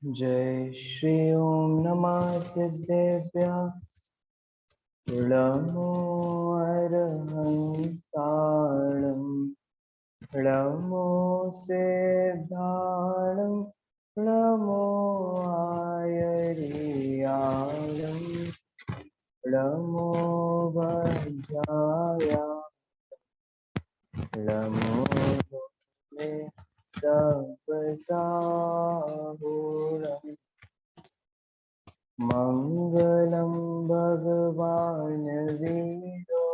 जय श्री ओम नमः सिद्धेभ्यः नमो अरहंताणं नमो सिद्धाणं नमो आयर्याणं नमो वज्राय नमो मे सप्तसाहुरम् मंगलम भगवान वीरो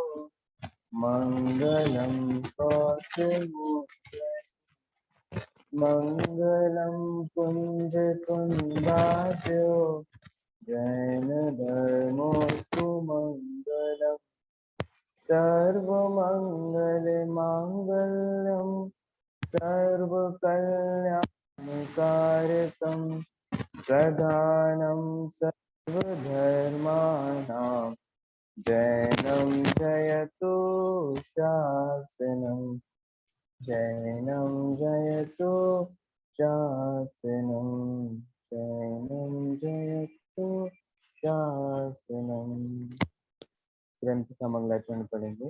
मंगलम कौतमोक्ष मंगलम कुंज कुंदाद्यो जैन धर्मोस्तु मंगलम सर्वमंगल मांगल्यम सर्वकल्याणकारकम प्रधानं सर्वधर्माणां जैनं जयतु शासनं जैनं जयतु शासनं जैनं जयतु शासनं। ग्रंथ का मंगलाचरण पढ़ेंगे।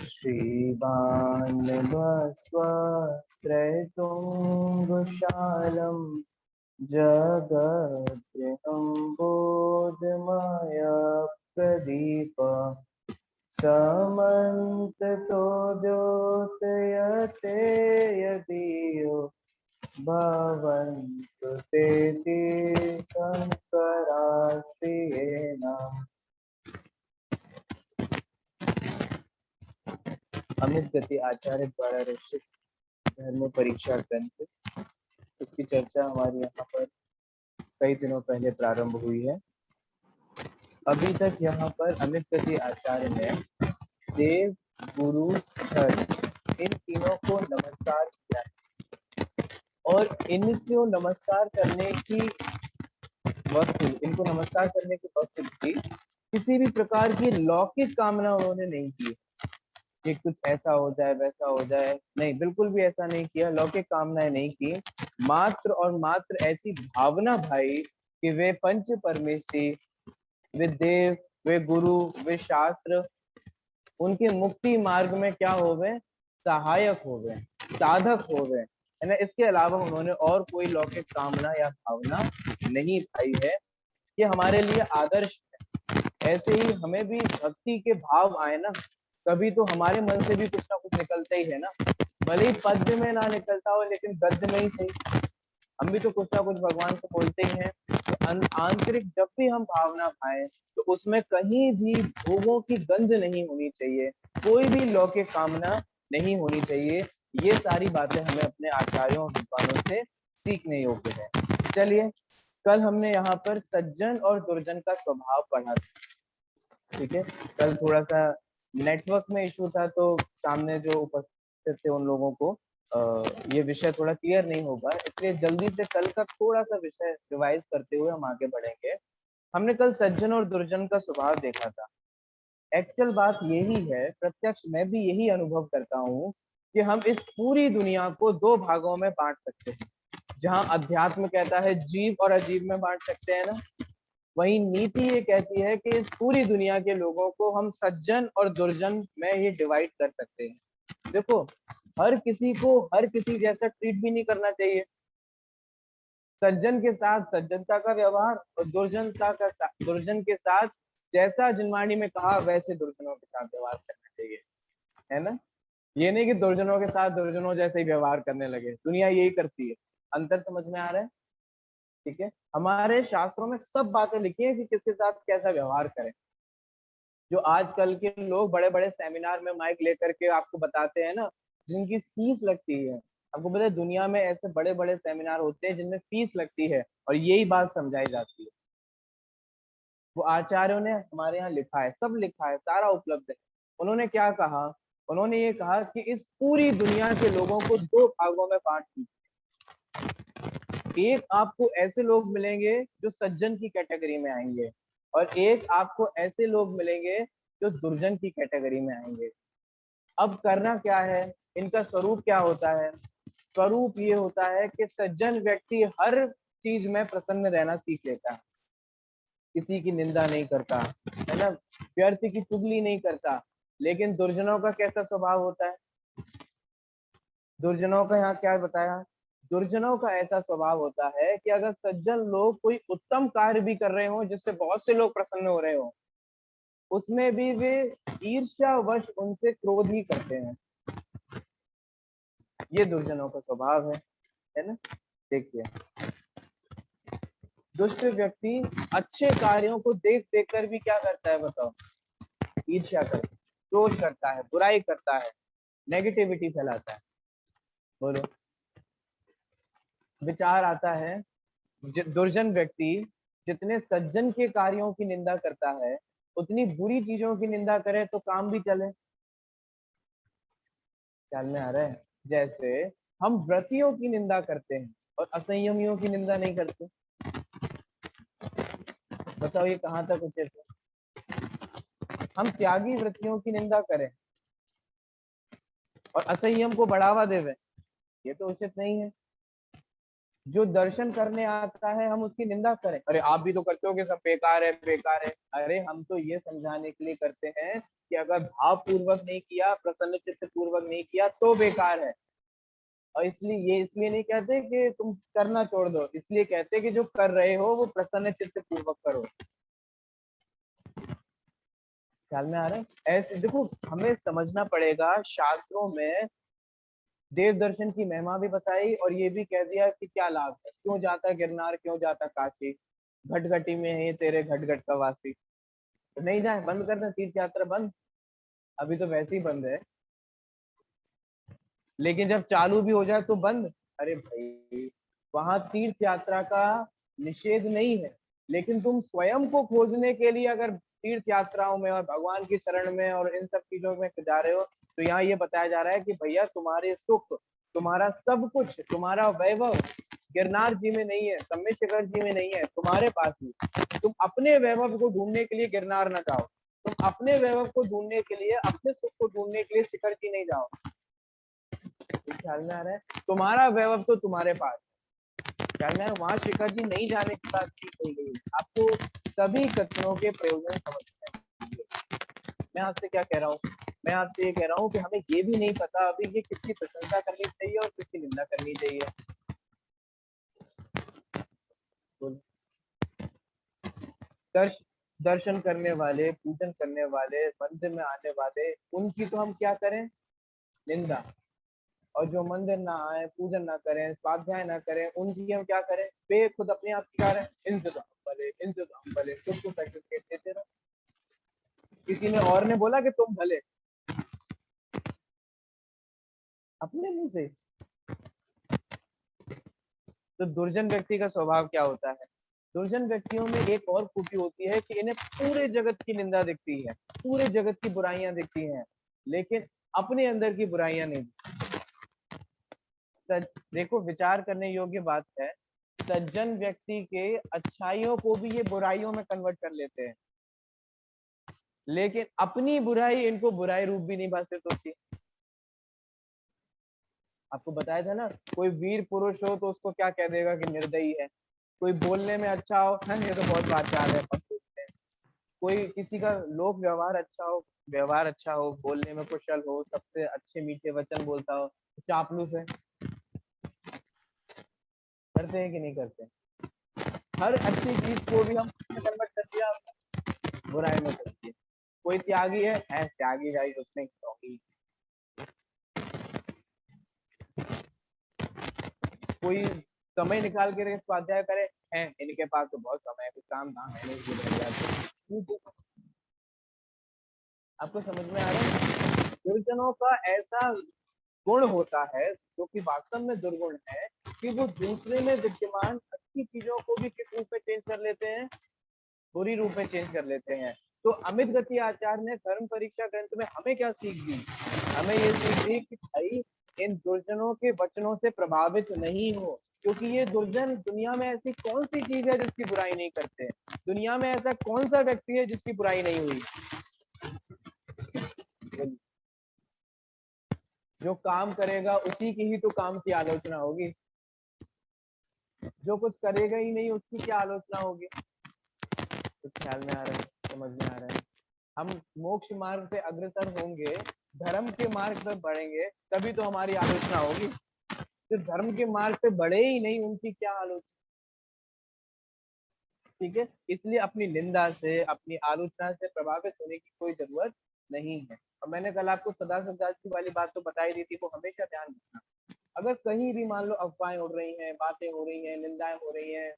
श्रीवान् बस्वत्रयतुङ्गशालं जगद्गृहं बोधमय प्रदीप समन्ततो द्योतयते यदीयो भवन्तु ते तीर्थङ्कराश्रयेण। अमित गति आचार्य द्वारा रचित धर्म परीक्षा ग्रंथ, इसकी चर्चा हमारे यहाँ पर कई दिनों पहले प्रारंभ हुई है। अभी तक यहाँ पर अमित गति आचार्य ने देव, गुरु, धर इन तीनों को नमस्कार किया है और इनको नमस्कार करने की वक्त की किसी भी प्रकार की लौकिक कामना उन्होंने नहीं की कि कुछ ऐसा हो जाए वैसा हो जाए, नहीं, बिल्कुल भी ऐसा नहीं किया। लौकिक कामनाएं नहीं की, मात्र और मात्र ऐसी भावना भाई कि वे पंच परमेश्वरी, वे देव, वे गुरु, वे शास्त्र उनके मुक्ति मार्ग में क्या हो गए, सहायक हो गए, साधक हो गए, है ना। इसके अलावा उन्होंने और कोई लौकिक कामना या भावना नहीं पाई है। ये हमारे लिए आदर्श है। ऐसे ही हमें भी भक्ति के भाव आए ना, कभी तो हमारे मन से भी कुछ ना कुछ निकलता ही है ना, भले ही पद्य में ना निकलता हो लेकिन गद्य में ही सही, हम भी तो कुछ ना कुछ भगवान से बोलते ही हैं। तो आंतरिक जब भी हम भावना पाए तो उसमें कहीं भी भोगों की गंध नहीं होनी चाहिए, कोई भी लौकिक कामना नहीं होनी चाहिए। ये सारी बातें हमें अपने आचार्यों और विद्वानों से सीखने योग्य है। चलिए, कल हमने यहाँ पर सज्जन और दुर्जन का स्वभाव पढ़ा था, ठीक है। कल थोड़ा सा नेटवर्क में इशू था तो सामने जो उपस्थित थे उन लोगों को ये विषय थोड़ा क्लियर नहीं होगा, इसलिए जल्दी से कल का थोड़ा सा विषय रिवाइज करते हुए हम आगे बढ़ेंगे। हमने कल सज्जन और दुर्जन का स्वभाव देखा था। एक्चुअल बात यही है, प्रत्यक्ष मैं भी यही अनुभव करता हूँ कि हम इस पूरी दुनिया को दो भागों में बांट सकते हैं। जहाँ अध्यात्म कहता है जीव और अजीव में बांट सकते हैं ना, वही नीति ये कहती है कि इस पूरी दुनिया के लोगों को हम सज्जन और दुर्जन में ही डिवाइड कर सकते हैं। देखो, हर किसी को हर किसी जैसा ट्रीट भी नहीं करना चाहिए। सज्जन के साथ सज्जनता का व्यवहार और दुर्जन के साथ जैसा जिनवाणी में कहा वैसे दुर्जनों के साथ व्यवहार करना चाहिए, है ना। ये नहीं कि दुर्जनों के साथ दुर्जनों जैसे ही व्यवहार करने लगे, दुनिया यही करती है। अंतर समझ में आ रहा है, ठीक है। हमारे शास्त्रों में सब बातें लिखी है कि किसके साथ कैसा व्यवहार करें। जो आजकल के लोग बड़े बड़े सेमिनार में माइक लेकर के आपको बताते हैं ना, जिनकी फीस लगती है, आपको पता है दुनिया में ऐसे बड़े बड़े सेमिनार होते हैं जिनमें फीस लगती है और यही बात समझाई जाती है। वो आचार्यों ने हमारे यहाँ लिखा है, सब लिखा है, सारा उपलब्ध है। उन्होंने क्या कहा, उन्होंने ये कहा कि इस पूरी दुनिया के लोगों को दो भागों में बांट दीजिए। एक आपको ऐसे लोग मिलेंगे जो सज्जन की कैटेगरी में आएंगे और एक आपको ऐसे लोग मिलेंगे जो दुर्जन की कैटेगरी में आएंगे। अब करना क्या है, इनका स्वरूप क्या होता है? स्वरूप ये होता है कि सज्जन व्यक्ति हर चीज में प्रसन्न रहना सीख लेता है, किसी की निंदा नहीं करता है ना, व्यर्थ की चुगली नहीं करता। लेकिन दुर्जनों का कैसा स्वभाव होता है? दुर्जनों का यहाँ क्या बताया? दुर्जनों का ऐसा स्वभाव होता है कि अगर सज्जन लोग कोई उत्तम कार्य भी कर रहे हो जिससे बहुत से लोग प्रसन्न हो रहे हो, उसमें भी वे ईर्ष्यावश उनसे क्रोध ही करते हैं। ये दुर्जनों का स्वभाव है ना। देखिए, दुष्ट व्यक्ति अच्छे कार्यों को देख देख कर भी क्या करता है बताओ? ईर्ष्या करता है, क्रोध करता है, बुराई करता है, नेगेटिविटी फैलाता है। बोलो। विचार आता है, दुर्जन व्यक्ति जितने सज्जन के कार्यों की निंदा करता है, उतनी बुरी चीजों की निंदा करे तो काम भी चले। ख्याल में आ रहा है? जैसे हम व्रतियों की निंदा करते हैं और असंयमियों की निंदा नहीं करते। बताओ ये कहाँ तक उचित है? हम त्यागी व्रतियों की निंदा करें और असंयम को बढ़ावा देवे, ये तो उचित नहीं है। जो दर्शन करने आता है हम उसकी निंदा करें, अरे आप भी तो करते हो कि सब बेकार है बेकार है। अरे हम तो ये समझाने के लिए करते हैं कि अगर भाव पूर्वक नहीं किया, प्रसन्न चित्त पूर्वक नहीं किया तो बेकार है। और इसलिए नहीं कहते कि तुम करना छोड़ दो, इसलिए कहते कि जो कर रहे हो वो प्रसन्न चित्त पूर्वक करो। ख्याल में आ रहा है? ऐसे देखो, हमें समझना पड़ेगा, शास्त्रों में देव दर्शन की महिमा भी बताई और ये भी कह दिया कि क्या लाभ है, क्यों जाता गिरनार, क्यों जाता काशी, घटघटी में है तेरे घटघट का वासी। तो नहीं जाए, बंद कर दे तीर्थ यात्रा, बंद। अभी तो वैसे ही बंद है, लेकिन जब चालू भी हो जाए तो बंद। अरे भाई, वहां तीर्थ यात्रा का निषेध नहीं है, लेकिन तुम स्वयं को खोजने के लिए अगर तीर्थ यात्राओं में और भगवान की शरण में और इन सब चीजों में जा रहे हो, तो यहाँ ये बताया जा रहा है कि भैया तुम्हारे सुख, तुम्हारा सब कुछ, तुम्हारा वैभव गिरनार जी में नहीं है, सम्मेशिखर जी में नहीं है, तुम्हारे पास ही। तुम अपने वैभव को ढूंढने के लिए गिरनार न जाओ, तुम अपने वैभव को ढूंढने के लिए, अपने सुख को ढूंढने के लिए शिखर जी नहीं जाओ। ख्याल में आ रहा है? तुम्हारा वैभव तो तुम्हारे पास। ख्याल में वहां शिखर जी नहीं जाने की बात की कही गई। आपको सभी कथनों के प्रयोजन समझने हैं। मैं आपसे क्या कह रहा हूँ? मैं आपसे ये कह रहा हूँ कि हमें ये भी नहीं पता अभी कि किसकी प्रशंसा करनी चाहिए और किसकी निंदा करनी चाहिए। दर्शन करने वाले, पूजन करने वाले, मंदिर में आने वाले, उनकी तो हम क्या करें? निंदा। और जो मंदिर ना आए, पूजन ना करें, स्वाध्याय ना करें, उनकी हम क्या करें? वे खुद अपने आप क्या करें? इंतजाम भले, इंतजाम भले, तुमको सर्टिफिकेट देते रहो। किसी ने और ने बोला कि तुम भले, अपने मुंह से। तो दुर्जन व्यक्ति का स्वभाव क्या होता है? दुर्जन व्यक्तियों में एक और खूबी होती है कि इन्हें पूरे जगत की निंदा दिखती है, पूरे जगत की बुराइयां दिखती हैं, लेकिन अपने अंदर की बुराइयां नहीं। देखो, विचार करने योग्य बात है, सज्जन व्यक्ति के अच्छाइयों को भी ये बुराइयों में कन्वर्ट कर लेते हैं, लेकिन अपनी बुराई इनको बुराई रूप भी नहीं भाषित होती। आपको बताया था ना, कोई वीर पुरुष हो तो उसको क्या कह देगा कि निर्दयी है। कोई बोलने में अच्छा हो, ये तो बहुत बात चाल है, कोई किसी का लोक व्यवहार अच्छा हो, व्यवहार अच्छा हो, बोलने में कुशल हो, सबसे अच्छे मीठे वचन बोलता हो, चापलूस है। करते हैं कि नहीं करते? हर अच्छी चीज को भी हम कन्वर्ट कर दिया, बुराई में कर दिया। कोई त्यागी है त्यागी जाई उसने क्योंकि, कोई समय निकाल के स्वाध्याय करे, हैं इनके पास तो बहुत समय है, कुछ काम धाम है नहीं। आपको समझ में आ रहा है? दुर्जनों का ऐसा गुण होता है जो कि वास्तव में दुर्गुण है, कि वो दूसरे में विद्यमान अच्छी चीजों को भी किस रूप में चेंज कर लेते हैं? बुरी रूप में चेंज कर लेते हैं। तो अमित गति आचार्य ने धर्म परीक्षा ग्रंथ में हमें क्या सीख दी? हमें ये सीख दी कि भाई, इन दुर्जनों के वचनों से प्रभावित नहीं हो, क्योंकि ये दुर्जन, दुनिया में ऐसी कौन सी चीज है जिसकी बुराई नहीं करते? दुनिया में ऐसा कौन सा व्यक्ति है जिसकी बुराई नहीं हुई? जो काम करेगा उसी की ही तो काम की आलोचना होगी, जो कुछ करेगा ही नहीं उसकी क्या आलोचना होगी। कुछ ख्याल में आ रहा है, समझ में आ रहा है। हम मोक्ष मार्ग पे अग्रसर होंगे, धर्म के मार्ग पर बढ़ेंगे, तभी तो हमारी आलोचना होगी। जो धर्म के मार्ग पे बढ़े ही नहीं उनकी क्या आलोचना। ठीक है, इसलिए अपनी निंदा से, अपनी आलोचना से प्रभावित होने की कोई जरूरत नहीं है। और मैंने कल आपको सदा सरदार की वाली बात तो बताई दी थी, वो हमेशा ध्यान रखना। अगर कहीं भी मान लो अफवाहें उड़ रही हैं, बातें हो रही हैं, निंदाएं हो रही हैं,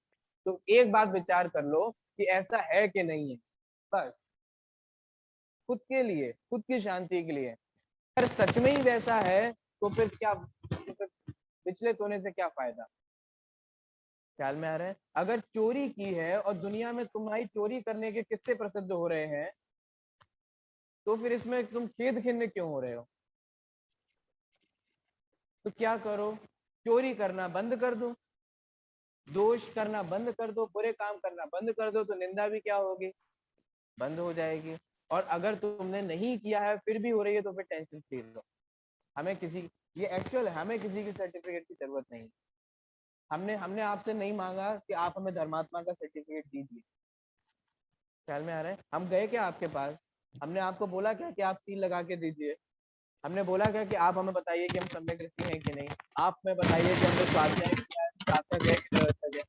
तो एक बात विचार कर लो कि ऐसा है कि नहीं है। बस खुद के लिए, खुद की शांति के लिए। अगर सच में ही वैसा है तो फिर क्या, तो फिर विचलित होने से क्या फायदा। ख्याल में आ रहा है। अगर चोरी की है और दुनिया में तुम्हारी चोरी करने के किस्से प्रसिद्ध हो रहे हैं, तो फिर इसमें तुम खेद खिन्न क्यों हो रहे हो। तो क्या करो, चोरी करना बंद कर दो, दोष करना बंद कर दो, बुरे काम करना बंद कर दो, तो निंदा भी क्या होगी, बंद हो जाएगी। और अगर तुमने नहीं किया है फिर भी हो रही है तो फिर टेंशन फ्री रहो। हमें किसी, ये एक्चुअल है, हमें किसी की सर्टिफिकेट की जरूरत नहीं। हमने हमने आपसे नहीं मांगा कि आप हमें धर्मात्मा का सर्टिफिकेट दीजिए। ख्याल में आ रहा है। हम गए क्या आपके पास, हमने आपको बोला क्या कि आप सील लगा के दीजिए। हमने बोला क्या कि आप हमें बताइए कि हम सम्यक दृष्टि हैं कि नहीं। आप हमें बताइए कि हमने स्वाध्याय किया है, सार्थक है कि निरर्थक है।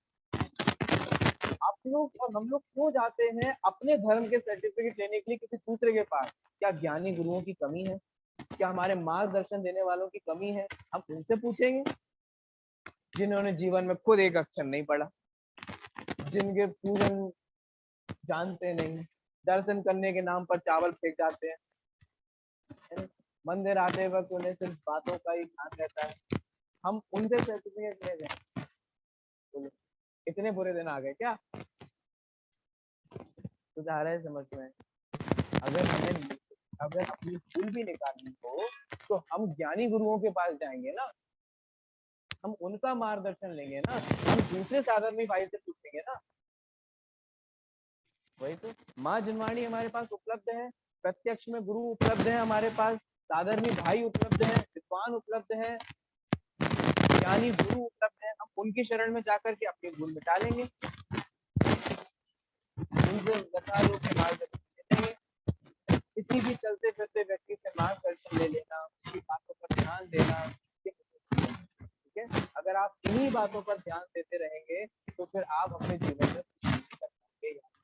आप लोग और हम लोग क्यों जाते हैं अपने धर्म के सर्टिफिकेट लेने के लिए किसी दूसरे के पास। क्या ज्ञानी गुरुओं की कमी है, क्या हमारे मार्गदर्शन देने वालों की कमी है। हम उनसे पूछेंगे जिन्होंने जीवन में खुद एक अक्षर नहीं पढ़ा, जिनके पूजन जानते नहीं, दर्शन करने के नाम पर चावल फेंक जाते हैं, मंदिर आते वक्त उन्हें सिर्फ बातों का ही ध्यान रहता है। हम उनसे सर्टिफिकेट ले जाए, बोलो इतने बुरे दिन आ गए क्या। तो आ रहा है समझ में। अगर हमें, अगर अपनी भूल भी निकालनी हो तो हम ज्ञानी गुरुओं के पास जाएंगे ना, हम उनका मार्गदर्शन लेंगे ना, हम दूसरे साधन में भाई से पूछेंगे ना। वही तो, माँ जनवाणी हमारे पास उपलब्ध है, प्रत्यक्ष में गुरु उपलब्ध है हमारे पास, साधर्मी भाई उपलब्ध है, विद्वान उपलब्ध है, ज्ञानी गुरु उपलब्ध है। हम उनकी शरण में जाकर के अपनी भूल मिटा लेंगे, उनसे बता लो के मार्गदर्शन लेंगे। किसी भी चलते फिरते व्यक्ति से मार्गदर्शन ले लेना, उनकी बातों पर ध्यान देना, ठीक है। अगर आप इन्हीं बातों पर ध्यान देते रहेंगे तो फिर आप अपने जीवन में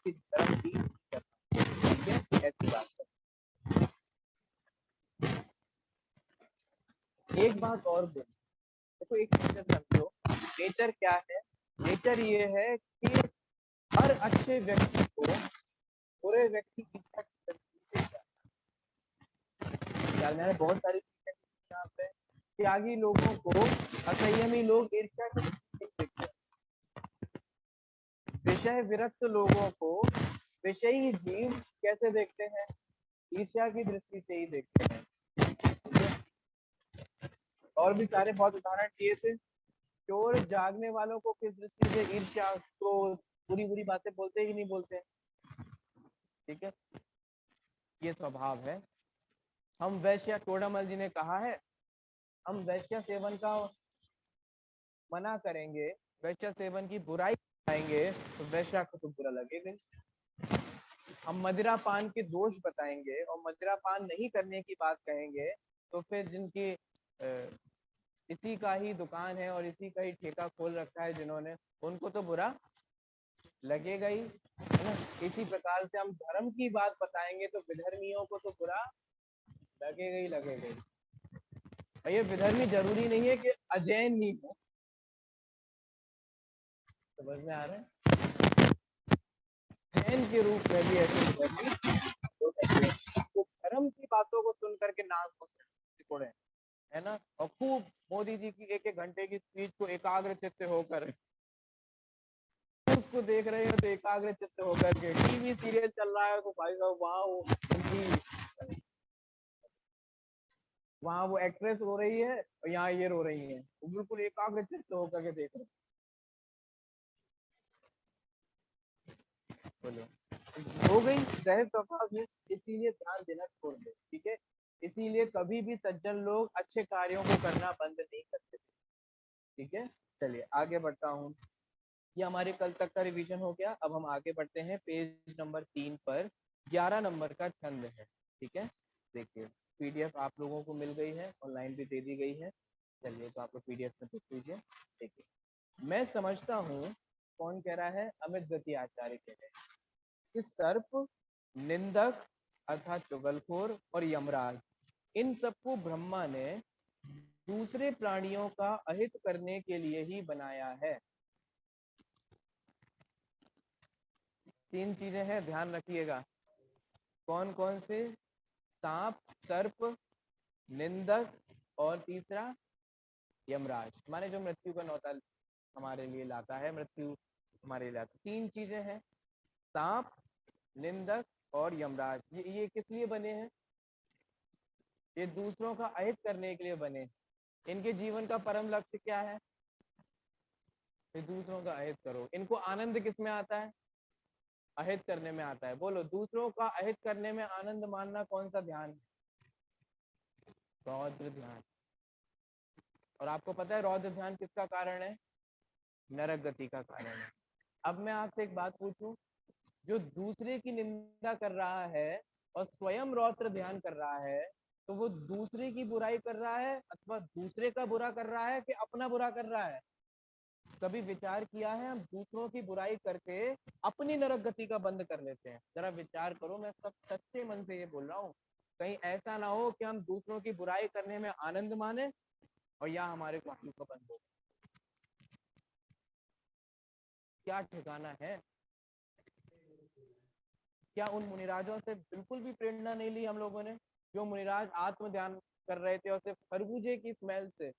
धर्म की, ठीक है, ऐसी बात है। एक बात और बोल, देखो एक नेचर समझो। नेचर क्या है, नेचर ये है कि हर अच्छे व्यक्ति को बुरे व्यक्ति की इच्छा देता है। मैंने बहुत सारी चीजें यहाँ पे, त्यागी लोगों को असंयमी लोग ईर्ष्या की दृष्टि से देखते हैं, विषय विरक्त लोगों को विषयी जीव कैसे देखते हैं, ईर्ष्या की दृष्टि से ही देखते हैं। और भी सारे बहुत उदाहरण दिए थे। चोर जागने वालों को किस दृष्टि से ईर्ष्या, क्रोध, बुरी बुरी बातें बोलते ही नहीं बोलते। ठीक है, ये स्वभाव है। हम वैश्य, टोडामल जी ने कहा है, हम वैश्य सेवन का मना करेंगे, वैश्य सेवन की बुराई बताएंगे तो वैश्या को तो बुरा लगेगा। हम मदिरा पान के दोष बताएंगे और मदिरा पान नहीं करने की बात कहेंगे तो फिर जिनकी इसी का ही दुकान है और इसी का ही ठेका खोल रखा है जिन्होंने, उनको तो बुरा लगेगा ही, है ना। इसी प्रकार से हम धर्म की बात बताएंगे तो विधर्मियों को तो बुरा लगेगा ही लगेगा ही। और ये विधर्मी जरूरी नहीं है कि अजैन ही हो, समझ में आ रहा है। जैन के रूप में भी ऐसे विधर्मी हो सकते हैं, तो धर्म की बातों को सुन करके नाक को सिकोड़े, है ना। और खूब मोदी जी की एक एक घंटे की स्पीच को एकाग्र चित्त होकर उसको देख रहे हो, तो एकाग्र चित्त होकर के टीवी सीरियल चल रहा है तो भाई साहब वहाँ वो एक्ट्रेस रो रही है और यहाँ ये रो रही है, वो बिल्कुल एकाग्र चित्त होकर के देख रहे। बोलो, हो गई सहज स्वभाव है, इसीलिए ध्यान देना छोड़ दो। ठीक है, इसीलिए कभी भी सज्जन लोग अच्छे कार्यों को करना बंद नहीं करते। ठीक है, चलिए आगे बढ़ता हूँ। ये हमारे कल तक का रिवीजन हो गया। अब हम आगे बढ़ते हैं पेज नंबर 3 पर 11 नंबर का छंद है। ठीक है, देखिए पीडीएफ आप लोगों को मिल गई है, ऑनलाइन भी दे दी गई है। चलिए तो आप लोग पीडीएफ में देख लीजिए। देखिए, मैं समझता हूँ, कौन कह रहा है? अमित गति आचार्य कह रहे हैं कि सर्प, निंदक अर्थात चुगलखोर और यमराज, इन सबको ब्रह्मा ने दूसरे प्राणियों का अहित करने के लिए ही बनाया है। 3 चीजें हैं, ध्यान रखिएगा। कौन कौन से? सांप, सर्प, निंदक और तीसरा यमराज, माने जो मृत्यु का न्योता हमारे लिए लाता है, मृत्यु हमारे लिए लाता है। 3 चीजें हैं, सांप, निंदक और यमराज। ये किस लिए बने हैं? ये दूसरों का अहित करने के लिए बने। इनके जीवन का परम लक्ष्य क्या है? ये दूसरों का अहित करो। इनको आनंद किस में आता है? अहित करने में आता है। बोलो, दूसरों का अहित करने में आनंद मानना कौन सा ध्यान है? रौद्र ध्यान। और आपको पता है रौद्र ध्यान किसका कारण है? नरक गति का कारण है। अब मैं आपसे एक बात पूछूं, जो दूसरे की निंदा कर रहा है और स्वयं रौद्र ध्यान कर रहा है, तो वो दूसरे की बुराई कर रहा है अथवा दूसरे का बुरा कर रहा है कि अपना बुरा कर रहा है? कभी विचार किया है? हम दूसरों की बुराई करके अपनी नरक गति का बंद कर लेते हैं। जरा विचार करो, मैं सब सच्चे मन से ये बोल रहा हूँ। कहीं ऐसा ना हो कि हम दूसरों की बुराई करने में आनंद माने और या हमारे वायु का बंद हो। क्या ठिकाना है? क्या उन मुनिराजों से बिल्कुल भी प्रेरणा नहीं ली हम लोगों ने? जो मुनिराज आत्म ध्यान कर रहे थे और सिर्फ खरबूजे की स्मेल से,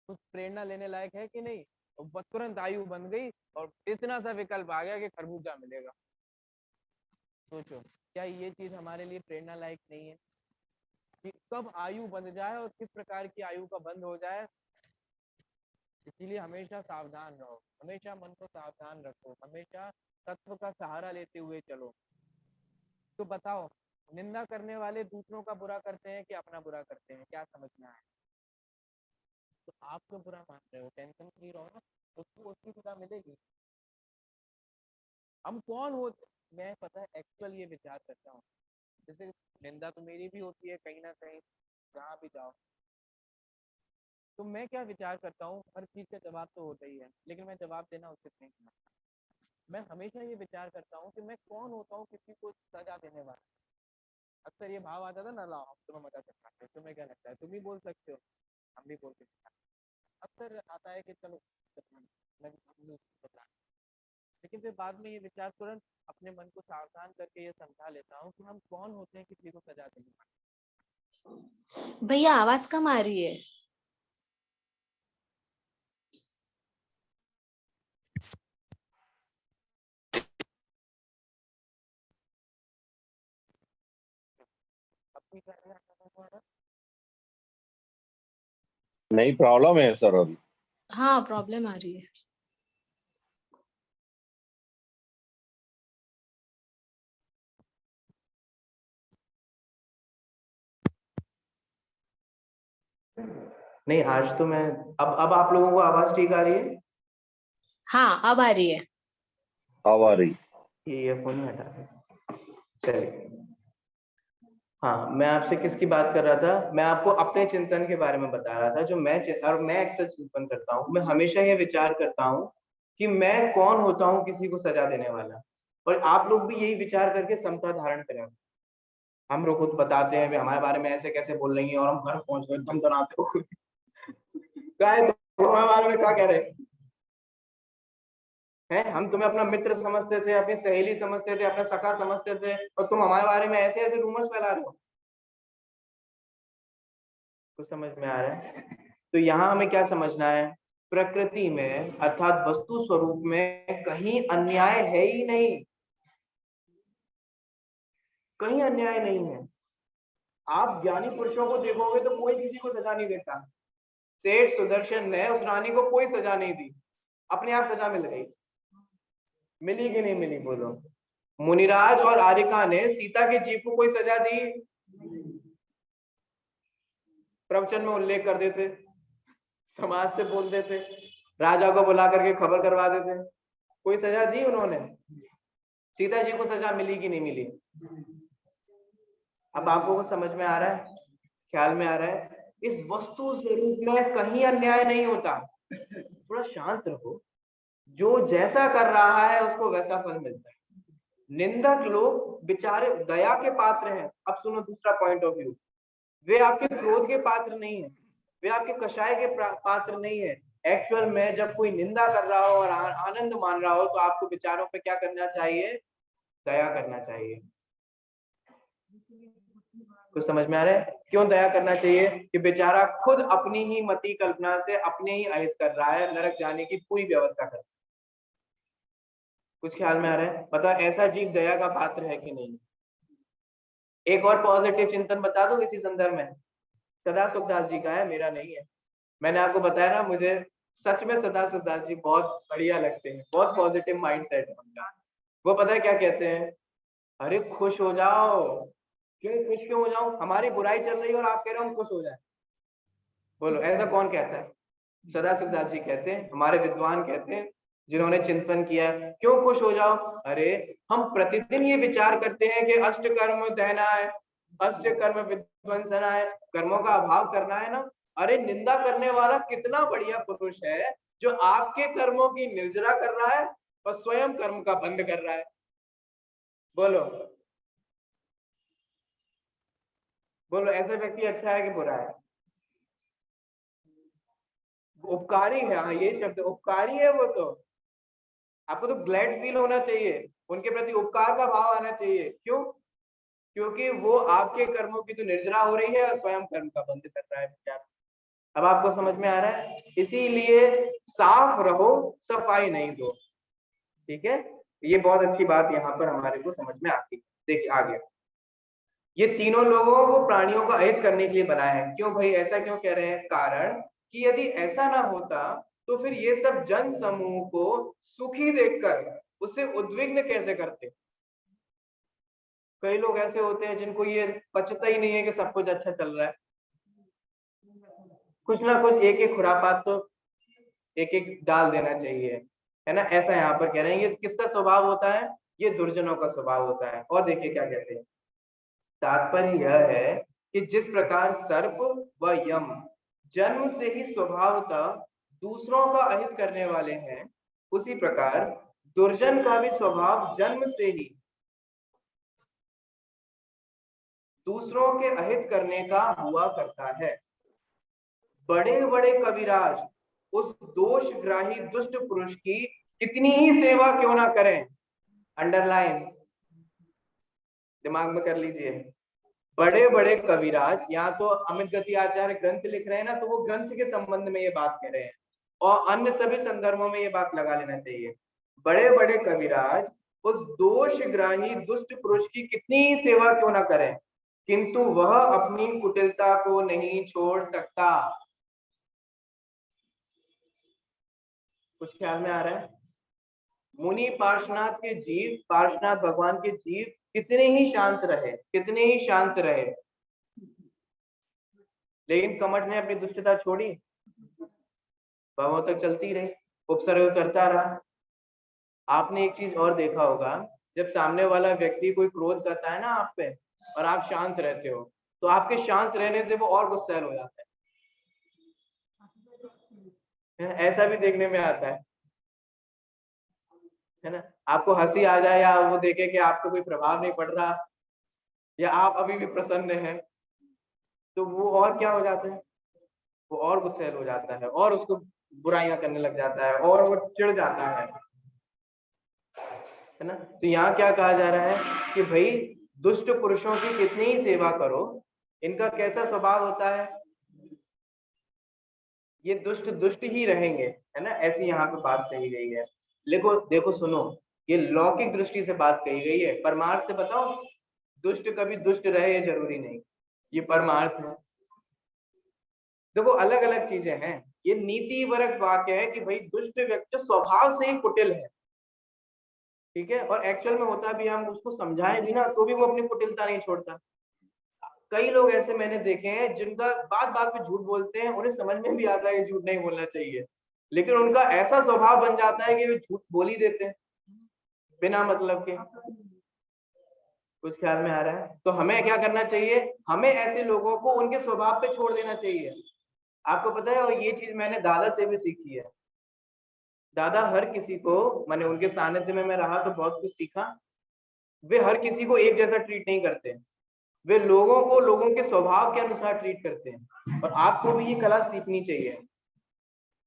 कुछ प्रेरणा लेने लायक है कि नहीं? और तुरंत आयु बन गई और इतना सा विकल्प आ गया कि खरबूजा मिलेगा। सोचो, क्या ये चीज हमारे लिए प्रेरणा लायक नहीं है कि कब आयु बंध जाए और किस प्रकार की आयु का बंद हो जाए? इसीलिए हमेशा सावधान रहो, हमेशा मन को सावधान रखो, हमेशा तत्व का सहारा लेते हुए चलो। तो बताओ, निंदा करने वाले दूसरों का बुरा करते हैं कि अपना बुरा करते हैं? क्या समझना है? तो आप तो बुरा मान रहे हो, टेंशन फ्री रहो ना, उसको उसकी सजा मिलेगी। हम कौन होते? मैं पता है एक्चुअल ये विचार करता हूँ, जैसे निंदा तो मेरी भी होती है कहीं ना कहीं, जहाँ भी जाओ। तो मैं क्या विचार करता हूँ, हर चीज का जवाब तो होता ही है, लेकिन मैं जवाब देना उचित नहीं समझता। मैं हमेशा ये विचार करता हूँ कि मैं कौन होता हूँ किसी को सजा देने वाला। अक्सर ये भाव आता था ना, लाओ हम तुम्हें मजा चखा है, तुम्हें क्या लगता है, तुम ही बोल सकते हो, हम भी बोल सकते हैं। अक्सर आता है कि चलो लेकिन फिर बाद में ये विचार तुरंत अपने मन को सावधान करके ये समझा लेता हूँ कि हम कौन होते हैं किसी को सजा देने वाले। भैया आवाज कम आ रही है। नहीं, प्रॉब्लम है सर अभी। हाँ प्रॉब्लम आ रही है। नहीं, आज तो मैं अब आप लोगों को आवाज ठीक आ रही है? हाँ अब आ रही है। अब आ रही। ये ईयरफोन ही हटा दे। चलिए, हाँ, मैं आपसे किसकी बात कर रहा था? मैं आपको अपने चिंतन के बारे में बता रहा था, जो मैं एक्चुअल चिंतन करता हूँ। मैं हमेशा ये विचार करता हूँ कि मैं कौन होता हूँ किसी को सजा देने वाला। और आप लोग भी यही विचार करके समता धारण करें। हम लोग खुद बताते हैं हमारे बारे में ऐसे कैसे बोल रही है, और हम घर पहुंच गए एकदम डराते हो हमारे बारे में क्या कह रहे हैं? हम तुम्हें अपना मित्र समझते थे, अपनी सहेली समझते थे, अपना सखा समझते थे, और तुम हमारे बारे में ऐसे ऐसे रूमर्स फैला रहे हो। कुछ समझ में आ रहा है? तो यहाँ हमें क्या समझना है? प्रकृति में अर्थात वस्तु स्वरूप में कहीं अन्याय है ही नहीं, कहीं अन्याय नहीं है। आप ज्ञानी पुरुषों को देखोगे तो कोई किसी को सजा नहीं देता। सेठ सुदर्शन ने उस रानी को कोई सजा नहीं दी, अपने आप सजा मिल गई। मिली कि नहीं मिली बोलो? मुनिराज और आरिका ने सीता के जीव को कोई सजा दी? प्रवचन में उल्लेख कर देते, समाज से बोल देते, राजा को बुला करके खबर करवा देते। कोई सजा दी उन्होंने? सीता जी को सजा मिली कि नहीं मिली? अब आपको समझ में आ रहा है, ख्याल में आ रहा है? इस वस्तु स्वरूप में कहीं अन्याय नहीं होता। थोड़ा शांत रहो, जो जैसा कर रहा है उसको वैसा फल मिलता है। निंदक लोग बेचारे दया के पात्र हैं। अब सुनो दूसरा पॉइंट ऑफ व्यू, वे आपके क्रोध के पात्र नहीं है, वे आपके कषाय के पात्र नहीं है। एक्चुअल में जब कोई निंदा कर रहा हो और आनंद मान रहा हो तो आपको विचारों पे क्या करना चाहिए? दया करना चाहिए। कुछ समझ में आ रहा है क्यों दया करना चाहिए? कि बेचारा खुद अपनी ही मति कल्पना से अपने ही अहित कर रहा है, नरक जाने की पूरी व्यवस्था कर रहा है। कुछ ख्याल में आ रहा है? पता ऐसा जीव दया का पात्र है कि नहीं? एक और पॉजिटिव चिंतन बता दो इसी संदर्भ में, सदा सुखदास जी का है, मेरा नहीं है। मैंने आपको बताया ना, मुझे सच में सदा सुखदास जी बहुत बढ़िया लगते हैं, बहुत पॉजिटिव माइंडसेट है उनका। वो पता है क्या कहते हैं? अरे खुश हो जाओ। क्यों खुश क्यों हो जाऊं? हमारी बुराई चल रही है और आप कह रहे हो हम खुश हो जाए। बोलो ऐसा कौन कहता है? सदा सुखदास जी कहते हैं, हमारे विद्वान कहते हैं जिन्होंने चिंतन किया। क्यों खुश हो जाओ? अरे हम प्रतिदिन ये विचार करते हैं कि अष्ट कर्म दहना है, अष्ट कर्म विध्वंसना है, कर्मों का अभाव करना है ना। अरे निंदा करने वाला कितना बढ़िया पुरुष है जो आपके कर्मों की निर्जरा कर रहा है और स्वयं कर्म का बंद कर रहा है। बोलो बोलो ऐसा व्यक्ति अच्छा है कि बुरा है? उपकारी है। हाँ ये शब्द उपकारी है। वो तो आपको तो ग्लैड फील होना चाहिए, उनके प्रति उपकार का भाव आना चाहिए। क्यों? क्योंकि वो आपके कर्मों की तो निर्जरा हो रही है और स्वयं कर्म का बंद कर रहा है विचार। अब आपको समझ में आ रहा है? इसीलिए साफ रहो, सफाई नहीं दो। ठीक है, ये बहुत अच्छी बात यहाँ पर हमारे को समझ में आती है। देखिए आगे, ये तीनों लोगों को प्राणियों का अहित करने के लिए बनाया है। क्यों भाई, ऐसा क्यों कह रहे हैं? कारण कि यदि ऐसा ना होता तो फिर ये सब जन समूह को सुखी देखकर उसे उद्विग्न कैसे करते। कई लोग ऐसे होते हैं जिनको ये पचता ही नहीं है कि सब कुछ अच्छा चल रहा है, कुछ ना कुछ एक एक खुरापात तो एक एक डाल देना चाहिए, है ना। ऐसा यहाँ पर कह रहे हैं। ये किसका स्वभाव होता है? ये दुर्जनों का स्वभाव होता है। और देखिए क्या कहते हैं, तात्पर्य यह है कि जिस प्रकार सर्प व यम जन्म से ही स्वभावतः दूसरों का अहित करने वाले हैं, उसी प्रकार दुर्जन का भी स्वभाव जन्म से ही दूसरों के अहित करने का हुआ करता है। बड़े बड़े कविराज उस दोषग्राही दुष्ट पुरुष की कितनी ही सेवा क्यों ना करें, अंडरलाइन दिमाग में कर लीजिए। बड़े बड़े कविराज, यहाँ तो अमित गति आचार्य ग्रंथ लिख रहे हैं ना, तो वो ग्रंथ के संबंध में ये बात कह रहे हैं और अन्य सभी संदर्भों में ये बात लगा लेना चाहिए। बड़े बड़े कविराज उस दोषग्राही दुष्ट पुरुष की कितनी ही सेवा क्यों ना करें, किंतु वह अपनी कुटिलता को नहीं छोड़ सकता। कुछ ख्याल में आ रहा है? मुनि पार्श्वनाथ के जीव, पार्श्वनाथ भगवान के जीव कितने ही शांत रहे, कितने ही शांत रहे, लेकिन कमठ ने अपनी दुष्टता छोड़ी, भावों तक चलती रही, उपसर्ग करता रहा। आपने एक चीज और देखा होगा, जब सामने वाला व्यक्ति कोई क्रोध करता है ना आप पे और आप शांत रहते हो, तो आपके शांत रहने से वो और गुस्सैल हो जाता है। ऐसा भी देखने में आता है ना। आपको हंसी आ जाए या वो देखे कि आपको कोई प्रभाव नहीं पड़ रहा या आप अभी भी प्रसन्न हैं, तो वो और क्या हो जाता है, वो और गुस्सैल हो जाता है और उसको बुराइयां करने लग जाता है और वो चिढ़ जाता है ना। तो यहाँ क्या कहा जा रहा है कि भाई दुष्ट पुरुषों की कितनी ही सेवा करो, इनका कैसा स्वभाव होता है, ये दुष्ट दुष्ट ही रहेंगे, है ना। ऐसी यहाँ पे बात कही गई है। देखो देखो सुनो, ये लौकिक दृष्टि से बात कही गई है। परमार्थ से बताओ, दुष्ट कभी दुष्ट रहे ये जरूरी नहीं, ये परमार्थ है। देखो अलग अलग चीजें हैं। ये नीति वर्ग वाक्य है कि भाई दुष्ट व्यक्ति स्वभाव से ही कुटिल है, ठीक है, और एक्चुअल में होता भी, हम उसको समझाएं भी ना तो भी वो अपनी कुटिलता नहीं छोड़ता। कई लोग ऐसे मैंने देखे हैं जिनका बात बात पे झूठ बोलते हैं, उन्हें समझ में भी आता है कि झूठ नहीं बोलना चाहिए, लेकिन उनका ऐसा स्वभाव बन जाता है कि वे झूठ बोल ही देते हैं बिना मतलब के। कुछ ख्याल में आ रहा है? तो हमें क्या करना चाहिए, हमें ऐसे लोगों को उनके स्वभाव पे छोड़ देना चाहिए। आपको पता है, और ये चीज मैंने दादा से भी सीखी है। दादा हर किसी को, मैंने उनके सानिध्य में मैं रहा तो बहुत कुछ सीखा। वे हर किसी को एक जैसा ट्रीट नहीं करते, वे लोगों को लोगों के स्वभाव के अनुसार ट्रीट करते हैं, और आपको भी ये कला सीखनी चाहिए।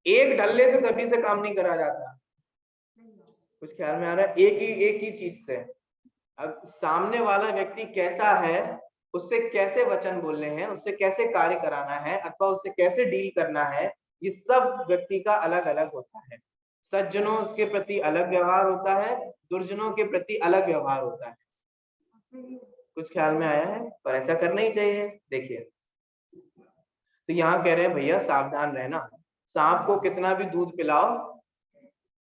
एक ढल्ले से सभी से काम नहीं करा जाता। कुछ ख्याल में आ रहा है? एक ही चीज से। अब सामने वाला व्यक्ति कैसा है, उससे कैसे वचन बोलने हैं, उससे कैसे कार्य कराना है, अथवा उससे कैसे डील करना है, ये सब व्यक्ति का अलग अलग होता है। सज्जनों के प्रति अलग व्यवहार होता है, दुर्जनों के प्रति अलग व्यवहार होता है। कुछ ख्याल में आया है? पर ऐसा करना ही चाहिए। देखिए, तो यहाँ कह रहे हैं भैया सावधान रहना, सांप को कितना भी दूध पिलाओ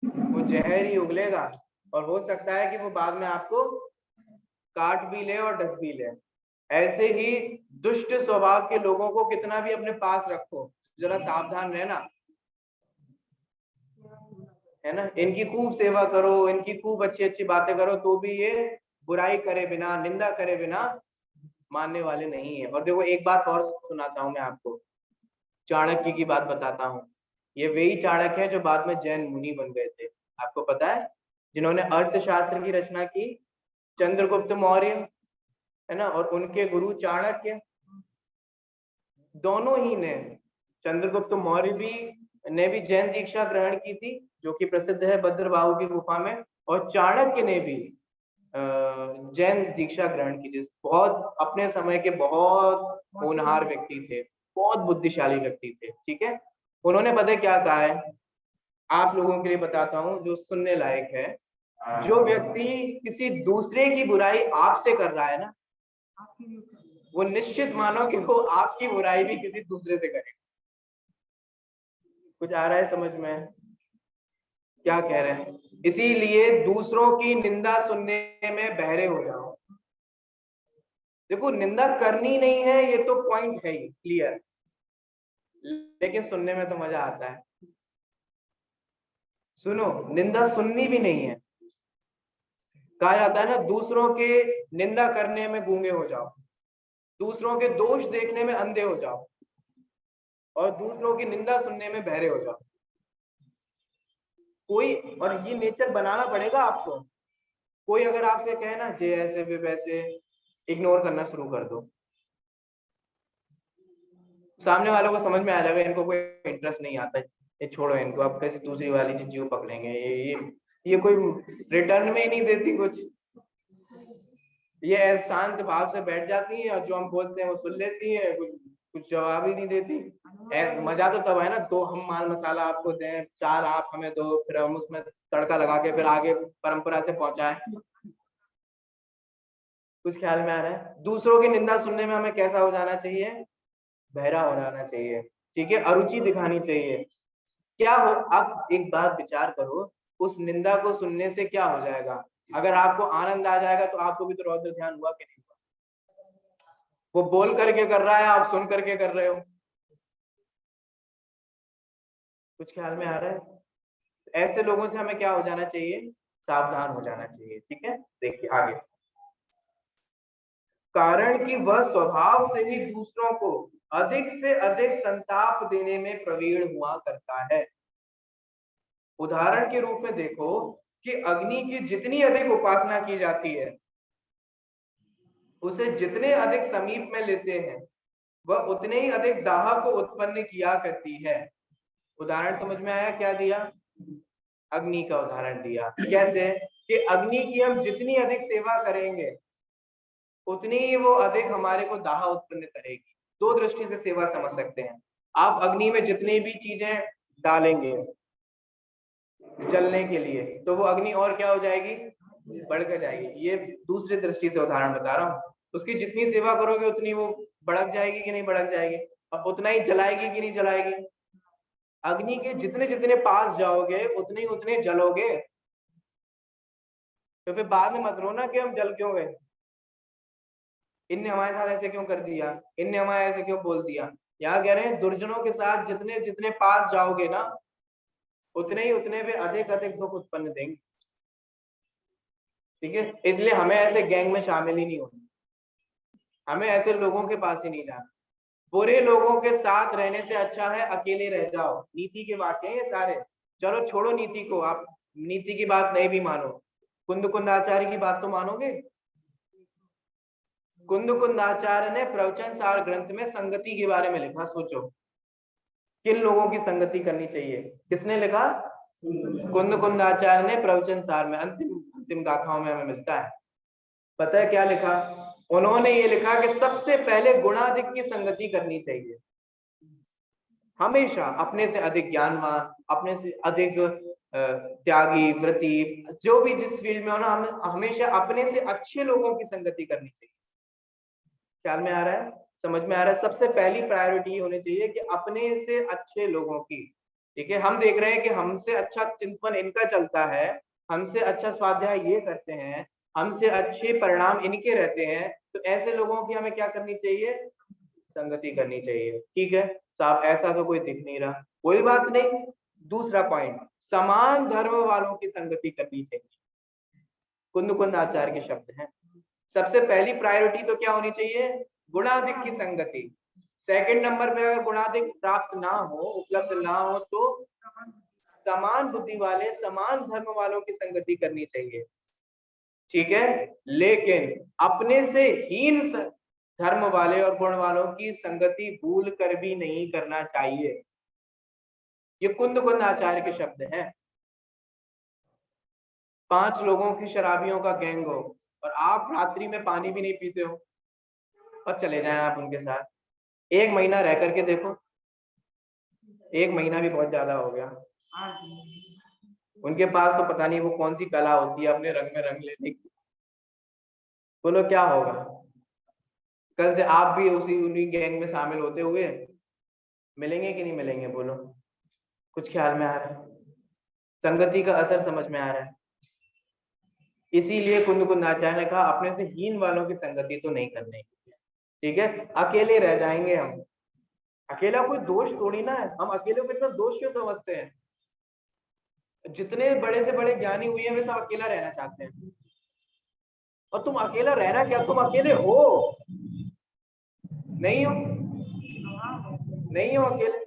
वो जहर ही उगलेगा, और हो सकता है कि वो बाद में आपको काट भी ले और डस भी ले। ऐसे ही दुष्ट स्वभाव के लोगों को कितना भी अपने पास रखो, जरा सावधान रहना, है ना। इनकी खूब सेवा करो, इनकी खूब अच्छी अच्छी बातें करो, तो भी ये बुराई करे बिना, निंदा करे बिना मानने वाले नहीं है। और देखो, एक बात और सुनाता हूं मैं आपको, चाणक्य की बात बताता हूँ। ये वही चाणक्य है जो बाद में जैन मुनि बन गए थे, आपको पता है, जिन्होंने अर्थशास्त्र की रचना की, चंद्रगुप्त मौर्य, है ना, और उनके गुरु चाणक्य, दोनों ही ने, चंद्रगुप्त मौर्य भी ने भी जैन दीक्षा ग्रहण की थी, जो कि प्रसिद्ध है भद्रबाहु की गुफा में, और चाणक्य ने भी जैन दीक्षा ग्रहण की थी। बहुत अपने समय के बहुत होनहार व्यक्ति थे, बहुत बुद्धिशाली व्यक्ति थे, ठीक है। उन्होंने पता है क्या कहा है, आप लोगों के लिए बताता हूँ जो सुनने लायक है। जो व्यक्ति किसी दूसरे की बुराई आपसे कर रहा है ना, वो निश्चित मानो कि वो आपकी बुराई भी किसी दूसरे से करेगा। कुछ आ रहा है समझ में? क्या कह रहे हैं? इसीलिए दूसरों की निंदा सुनने में बहरे हो जाओ। देखो, निंदा करनी नहीं है, ये तो पॉइंट है ही क्लियर, लेकिन सुनने में तो मजा आता है। सुनो, निंदा सुननी भी नहीं है। कहा जाता है ना, दूसरों के निंदा करने में गूंगे हो जाओ, दूसरों के दोष देखने में अंधे हो जाओ, और दूसरों की निंदा सुनने में बहरे हो जाओ। कोई, और ये नेचर बनाना पड़ेगा आपको। कोई अगर आपसे कहे ना जे ऐसे भी वैसे, इग्नोर करना शुरू कर दो। सामने वालों को समझ में आ जाएगा इनको कोई इंटरेस्ट नहीं आता, ये छोड़ो इनको, अब कैसे दूसरी वाली चीज को पकड़ेंगे, ये कोई रिटर्न में ही नहीं देती कुछ, ये शांत भाव से बैठ जाती है, और जो हम बोलते हैं वो सुन लेती है, कुछ जवाब ही नहीं देती। मजा तो तब है ना, दो हम माल मसाला आपको दें, चार आप हमें दो, फिर हम उसमें तड़का लगा के फिर आगे परंपरा से पहुंचाएं। कुछ ख्याल में आ रहा है? दूसरों की निंदा सुनने में हमें कैसा हो जाना चाहिए? बहरा हो जाना चाहिए, ठीक है, अरुचि दिखानी चाहिए। क्या हो, आप एक बात विचार करो, उस निंदा को सुनने से क्या हो जाएगा? अगर आपको आनंद आ जाएगा तो आपको भी तो रौद्र ध्यान हुआ कि नहीं हुआ? वो बोल करके कर रहा है, आप सुन करके कर रहे हो। कुछ ख्याल में आ रहा है? ऐसे लोगों से हमें क्या हो जाना चाहिए? सावधान हो जाना चाहिए, ठीक है। देखिए आगे, कारण कि वह स्वभाव से ही दूसरों को अधिक से अधिक संताप देने में प्रवीण हुआ करता है। उदाहरण के रूप में देखो कि अग्नि की जितनी अधिक उपासना की जाती है, उसे जितने अधिक समीप में लेते हैं, वह उतने ही अधिक दाह को उत्पन्न किया करती है। उदाहरण समझ में आया? क्या दिया? अग्नि का उदाहरण दिया। कैसे? कि अग्नि की हम जितनी अधिक सेवा करेंगे, उतनी ही वो अधिक हमारे को दाह उत्पन्न करेगी। दो दृष्टि से सेवा समझ सकते हैं। आप अग्नि में जितनी भी चीजें डालेंगे जलने के लिए, तो वो अग्नि और क्या हो जाएगी? बढ़कर जाएगी। ये दूसरी दृष्टि से उदाहरण बता रहा हूँ। उसकी जितनी सेवा करोगे उतनी वो बढ़क जाएगी कि नहीं बढ़क जाएगी, और उतना ही जलाएगी कि नहीं जलाएगी। अग्नि के जितने जितने पास जाओगे उतने ही उतने जलोगे। तो फिर बाद में मत रोना कि हम जल क्यों गए। इनने हमारे साथ ऐसे क्यों कर दिया, इनने हमारे ऐसे क्यों बोल दिया। यहाँ कह रहे हैं दुर्जनों के साथ जितने जितने पास जाओगे ना, उतने वे अधिक अधिक दुख उत्पन्न देंगे। ठीक है, इसलिए हमें ऐसे गैंग में शामिल ही नहीं होना, हमें ऐसे लोगों के पास ही नहीं जाना। बुरे लोगों के साथ रहने से अच्छा है अकेले रह जाओ। नीति के वाक्य हैं ये सारे। चलो छोड़ो नीति को, आप नीति की बात नहीं भी मानो, कुंद आचार्य की बात तो मानोगे। कुंद आचार्य ने प्रवचन सार ग्रंथ में संगति के बारे में लिखा। सोचो किन लोगों की संगति करनी चाहिए, किसने लिखा? कुंद आचार्य ने प्रवचन सार में, अंतिम गाथाओं में हमें मिलता है। पता है क्या लिखा? उन्होंने ये लिखा कि सबसे पहले गुणाधिक की संगति करनी चाहिए। हमेशा अपने से अधिक ज्ञानवान, अपने से अधिक त्यागी, व्रती, जो भी जिस फील्ड में हो ना, हमें हमेशा अपने से अच्छे लोगों की संगति करनी चाहिए। ख्याल में आ रहा है, समझ में आ रहा है? सबसे पहली प्रायोरिटी होनी चाहिए कि अपने से अच्छे लोगों की। ठीक है, हम देख रहे हैं कि हमसे अच्छा चिंतन इनका चलता है, हमसे अच्छा स्वाध्याय ये करते हैं, हमसे अच्छे परिणाम इनके रहते हैं, तो ऐसे लोगों की हमें क्या करनी चाहिए? संगति करनी चाहिए। ठीक है साहब, ऐसा तो कोई दिख नहीं रहा, कोई बात नहीं। दूसरा पॉइंट, समान धर्म वालों की संगति करनी चाहिए। कुंद आचार्य के शब्द हैं। सबसे पहली प्रायोरिटी तो क्या होनी चाहिए? गुणाधिक की संगति। सेकंड नंबर पे अगर गुणाधिक प्राप्त ना हो, उपलब्ध ना हो, तो समान बुद्धि वाले, समान धर्म वालों की संगति करनी चाहिए। ठीक है, लेकिन अपने से हीन धर्म वाले और गुण वालों की संगति भूल कर भी नहीं करना चाहिए। ये कुंद आचार्य के शब्द हैं। 5 लोगों की शराबियों का गैंग हो और आप रात्रि में पानी भी नहीं पीते हो और चले जाएं आप उनके साथ, 1 महीना रह करके देखो। 1 महीना भी बहुत ज्यादा हो गया। उनके पास तो पता नहीं वो कौन सी कला होती है अपने रंग में रंग लेने की। बोलो क्या होगा? कल से आप भी उन्हीं गैंग में शामिल होते हुए मिलेंगे कि नहीं मिलेंगे? बोलो, कुछ ख्याल में आ रहा है? संगति का असर समझ में आ रहा है? इसीलिए कुंद आचार्य ने कहा अपने से हीन वालों की संगति तो नहीं करनी। ठीक है, अकेले रह जाएंगे हम। अकेला कोई दोष थोड़ी ना है, हम अकेले को इतना दोष क्यों समझते हैं? जितने बड़े से बड़े ज्ञानी हुए हैं वे सब अकेला रहना चाहते हैं। और तुम अकेला रहना क्या, तुम अकेले हो? नहीं हो, नहीं हो अकेले।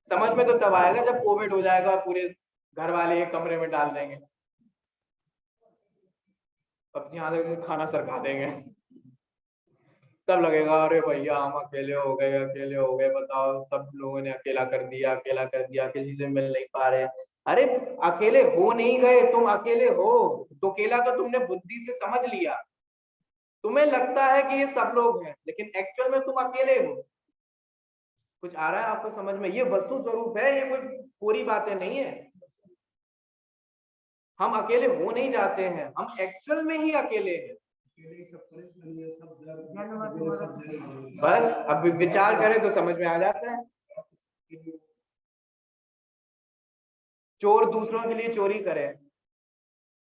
समझ में तो तब आएगा जब कोविड हो जाएगा, पूरे घर वाले एक कमरे में डाल देंगे, अब यहाँ तक खाना सरका देंगे, तब लगेगा अरे भैया हम अकेले हो गए, बताओ सब लोगों ने अकेला कर दिया, किसी से मिल नहीं पा रहे। अरे अकेले हो नहीं गए, तुम अकेले हो। तो अकेला तो तुमने बुद्धि से समझ लिया, तुम्हें लगता है कि ये सब लोग हैं, लेकिन एक्चुअल में तुम अकेले हो। कुछ आ रहा है आपको समझ में? ये वस्तु स्वरूप है, ये कोई पूरी बातें नहीं है। हम अकेले हो नहीं जाते हैं, हम एक्चुअल में ही अकेले हैं। बस अब विचार करें तो समझ में आ जाता है। चोर दूसरों के लिए चोरी करे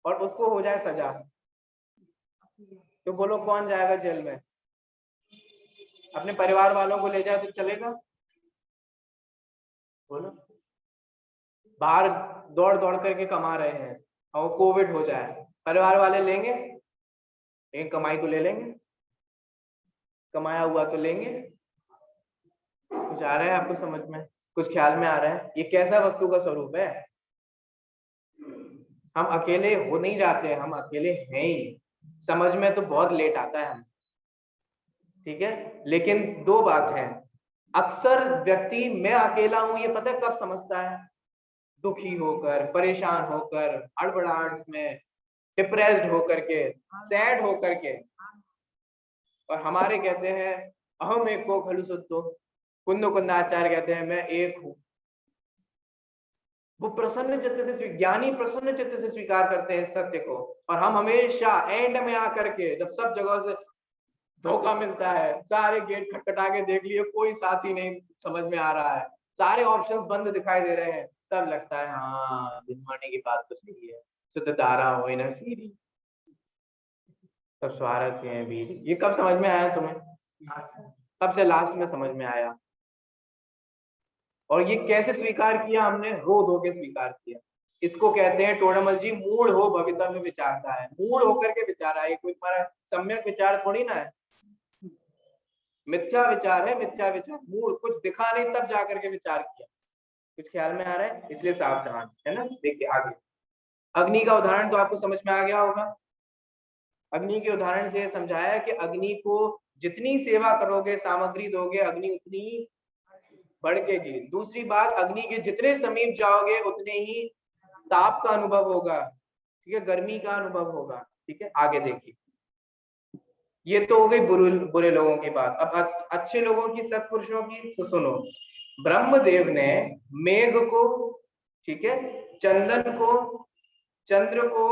और उसको हो जाए सजा, तो बोलो कौन जाएगा जेल में? अपने परिवार वालों को ले जाए तो चलेगा? बोलो, बाहर दौड़ दौड़ करके कमा रहे हैं और कोविड हो जाए, परिवार वाले लेंगे? लेकिन कमाई तो ले लेंगे, कमाया हुआ तो लेंगे। कुछ आ रहा है आपको समझ में? कुछ ख्याल में आ रहा है? ये कैसा वस्तु का स्वरूप है? हम अकेले हो नहीं जाते हैं, हम अकेले हैं ही। समझ में तो बहुत लेट आता है हम। ठीक है, लेकिन 2 बात है। अक्सर व्यक्ति मैं अकेला हूं ये पता है कब समझता है? दुखी होकर, परेशान होकर, हड़बड़ाहट में, डिप्रेस्ड होकर के, सैड होकर के। और हमारे कहते हैं अहम एक को खलु सुतो, कुंद आचार्य कहते हैं मैं एक हूं। वो प्रसन्न चित्त से, ज्ञानी प्रसन्न चित्त से स्वीकार करते हैं इस सत्य को। और हम हमेशा एंड में आकर के, जब सब जगह से धोखा मिलता है, सारे गेट खटखटा के देख लिए, कोई साथी नहीं समझ में आ रहा है, सारे ऑप्शंस बंद दिखाई दे रहे हैं, तब लगता है हाँ दिनवाने की बात तो सही है, शुद्ध धारा हो न सीरी। तो स्वार्थ है वीर, ये कब समझ में आया तुम्हें? कब से लास्ट में समझ में आया? और ये कैसे स्वीकार किया हमने? रो धो के स्वीकार किया। इसको कहते हैं टोडरमल जी, मूड हो भविता में विचारता है। मूड होकर के विचारा है, कोई तुम्हारा सम्यक विचार थोड़ी ना है, मिथ्या विचार है। मिथ्या विचार, मूड कुछ दिखा नहीं तब जाकर के विचार किया। कुछ ख्याल में आ रहा है? इसलिए सावधान, है ना। देखिए आगे, अग्नि का उदाहरण तो आपको समझ में आ गया होगा। अग्नि के उदाहरण से समझाया कि अग्नि को जितनी सेवा करोगे, सामग्री दोगे, अग्नि उतनी भड़केगी। दूसरी बात, अग्नि के जितने समीप जाओगे उतने ही ताप का अनुभव होगा, ठीक है, गर्मी का अनुभव होगा। ठीक है, आगे देखिए, ये तो हो गई बुरे लोगों की बात। अब अच्छे लोगों की, सत्पुरुषों की, तो सुनो। ब्रह्मदेव ने मेघ को, ठीक है, चंदन को, चंद्र को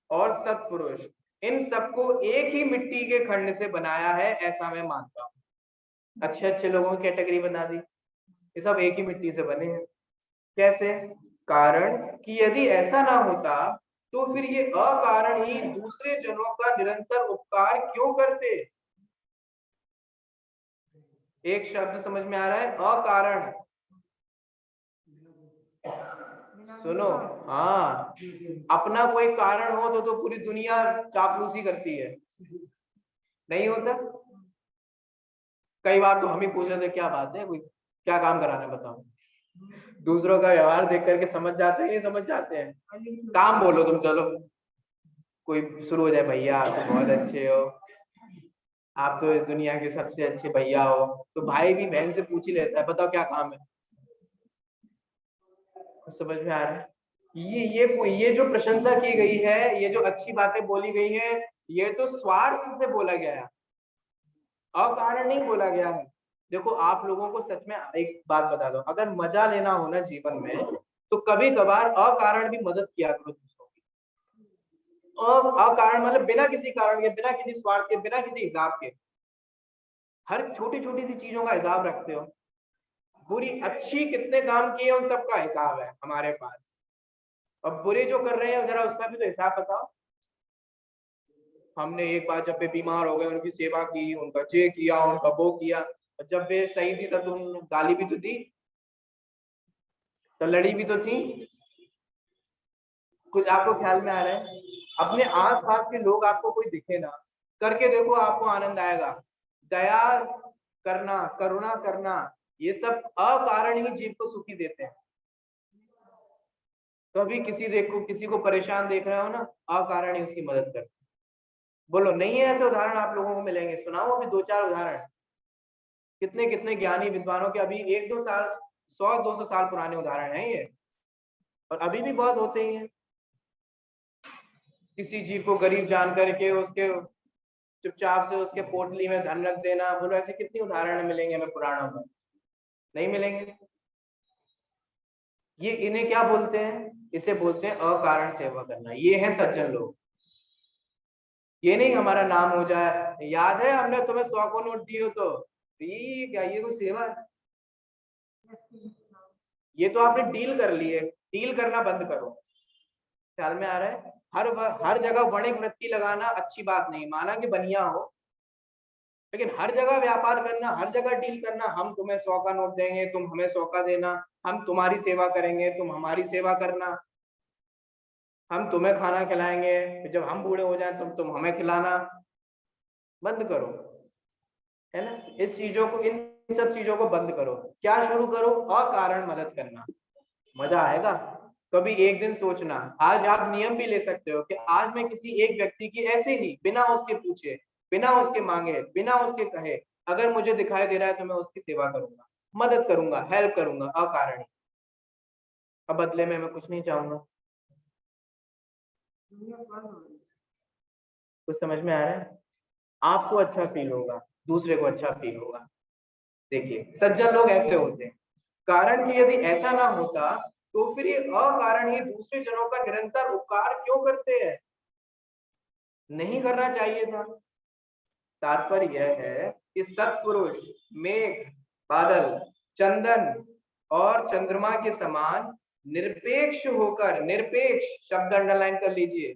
और सत्पुरुष, इन सबको एक ही मिट्टी के खंड से बनाया है, ऐसा मैं मानता हूँ। अच्छे अच्छे लोगों की कैटेगरी बना दी, ये सब एक ही मिट्टी से बने हैं। कैसे? कारण कि यदि ऐसा ना होता तो फिर ये अकारण ही दूसरे जनों का निरंतर उपकार क्यों करते? एक शब्द समझ में आ रहा है, अकारण। सुनो, हाँ, अपना कोई कारण हो तो पूरी दुनिया चापलूसी करती है, नहीं होता? कई बार तो हम ही पूछ रहे थे, क्या बात है, कोई क्या काम कराना है बताओ। दूसरों का व्यवहार देख करके समझ जाते हैं, ये समझ जाते हैं। काम बोलो तुम, चलो कोई शुरू हो जाए, भैया आप तो बहुत अच्छे हो, आप तो इस दुनिया के सबसे अच्छे भैया हो, तो भाई भी बहन से पूछ ही लेता है, बताओ क्या काम है। समझ में आ रहा है? ये जो प्रशंसा की गई है, ये जो अच्छी बातें बोली गई है, ये तो स्वार्थ से बोला गया है, अकारण नहीं बोला गया है। देखो, आप लोगों को सच में एक बात बता दो, अगर मजा लेना हो ना जीवन में, तो कभी कभार अकारण भी मदद किया करो दूसरों की। अकारण मतलब बिना किसी कारण के, बिना किसी स्वार्थ के, बिना किसी हिसाब के। हर छोटी छोटी सी चीजों का हिसाब रखते हो, बुरी अच्छी कितने काम किए उन सबका हिसाब है हमारे पास। अब बुरे जो कर रहे हैं जरा उसका भी तो हिसाब बताओ। हमने एक बार जब वे बीमार हो गए, उनकी सेवा की, उनका ये किया, उनका वो किया, जब वे सही थी तब तुम गाली भी तो दी, तो लड़ी भी तो थी। कुछ आपको ख्याल में आ रहा है? अपने आसपास के लोग आपको कोई दिखे ना, करके देखो, आपको आनंद आएगा। दया करना, करुणा करना, ये सब अकारण ही जीव को सुखी देते हैं। कभी किसी को परेशान देख रहे हो ना, अकारण ही उसकी मदद करते। बोलो नहीं है ऐसे उदाहरण आप लोगों को मिलेंगे? सुनाओ अभी 2-4 उदाहरण। कितने कितने ज्ञानी विद्वानों के अभी 1-2 साल, 100-200 साल पुराने उदाहरण हैं ये, और अभी भी बहुत होते ही हैं। किसी जीव को गरीब जान करके उसके चुपचाप से उसके पोटली में धन रख देना। बोलो ऐसे कितने उदाहरण मिलेंगे हमें पुराणों में? नहीं मिलेंगे। ये इन्हें क्या बोलते हैं? इसे बोलते हैं अकारण सेवा करना। ये है सज्जन लोग। ये नहीं हमारा नाम हो जाए, याद है हमने तुम्हें 100 को नोट दिए हो तो ये क्या, ये कोई सेवा है? ये तो आपने डील कर लिए। डील करना बंद करो। ख्याल में आ रहा है? हर जगह वणिक वृत्ति लगाना अच्छी बात नहीं, माना कि बनिया हो, लेकिन हर जगह व्यापार करना, हर जगह डील करना, हम तुम्हें 100 का नोट देंगे, तुम हमें 100 का देना, हम तुम्हारी सेवा करेंगे, तुम हमारी सेवा करना, हम तुम्हें खाना खिलाएंगे, फिर जब हम बूढ़े हो जाएं तुम हमें खिलाना। बंद करो, है ना? इस चीजों को, इन सब चीजों को बंद करो। क्या शुरू करो? अकारण मदद करना। मजा आएगा। कभी एक दिन सोचना, आज आप नियम भी ले सकते हो कि आज मैं किसी एक व्यक्ति की ऐसे ही बिना उसके पूछे, बिना उसके मांगे, बिना उसके कहे, अगर मुझे दिखाई दे रहा है तो मैं उसकी सेवा करूंगा, मदद करूंगा, हेल्प करूंगा, अकारण। अब बदले में मैं कुछ नहीं चाहूंगा। कुछ समझ में आ रहा है? आपको अच्छा फील होगा, दूसरे को अच्छा फील होगा। देखिए, सज्जन लोग ऐसे होते हैं। कारण कि यदि ऐसा ना होता तो फिर ये अकारण ही दूसरे जनों का निरंतर उपकार क्यों करते हैं? नहीं करना चाहिए था। तात्पर्य यह है कि सत्पुरुष मेघ, बादल, चंदन और चंद्रमा के समान निरपेक्ष होकर, निरपेक्ष शब्द अंडरलाइन कर लीजिए,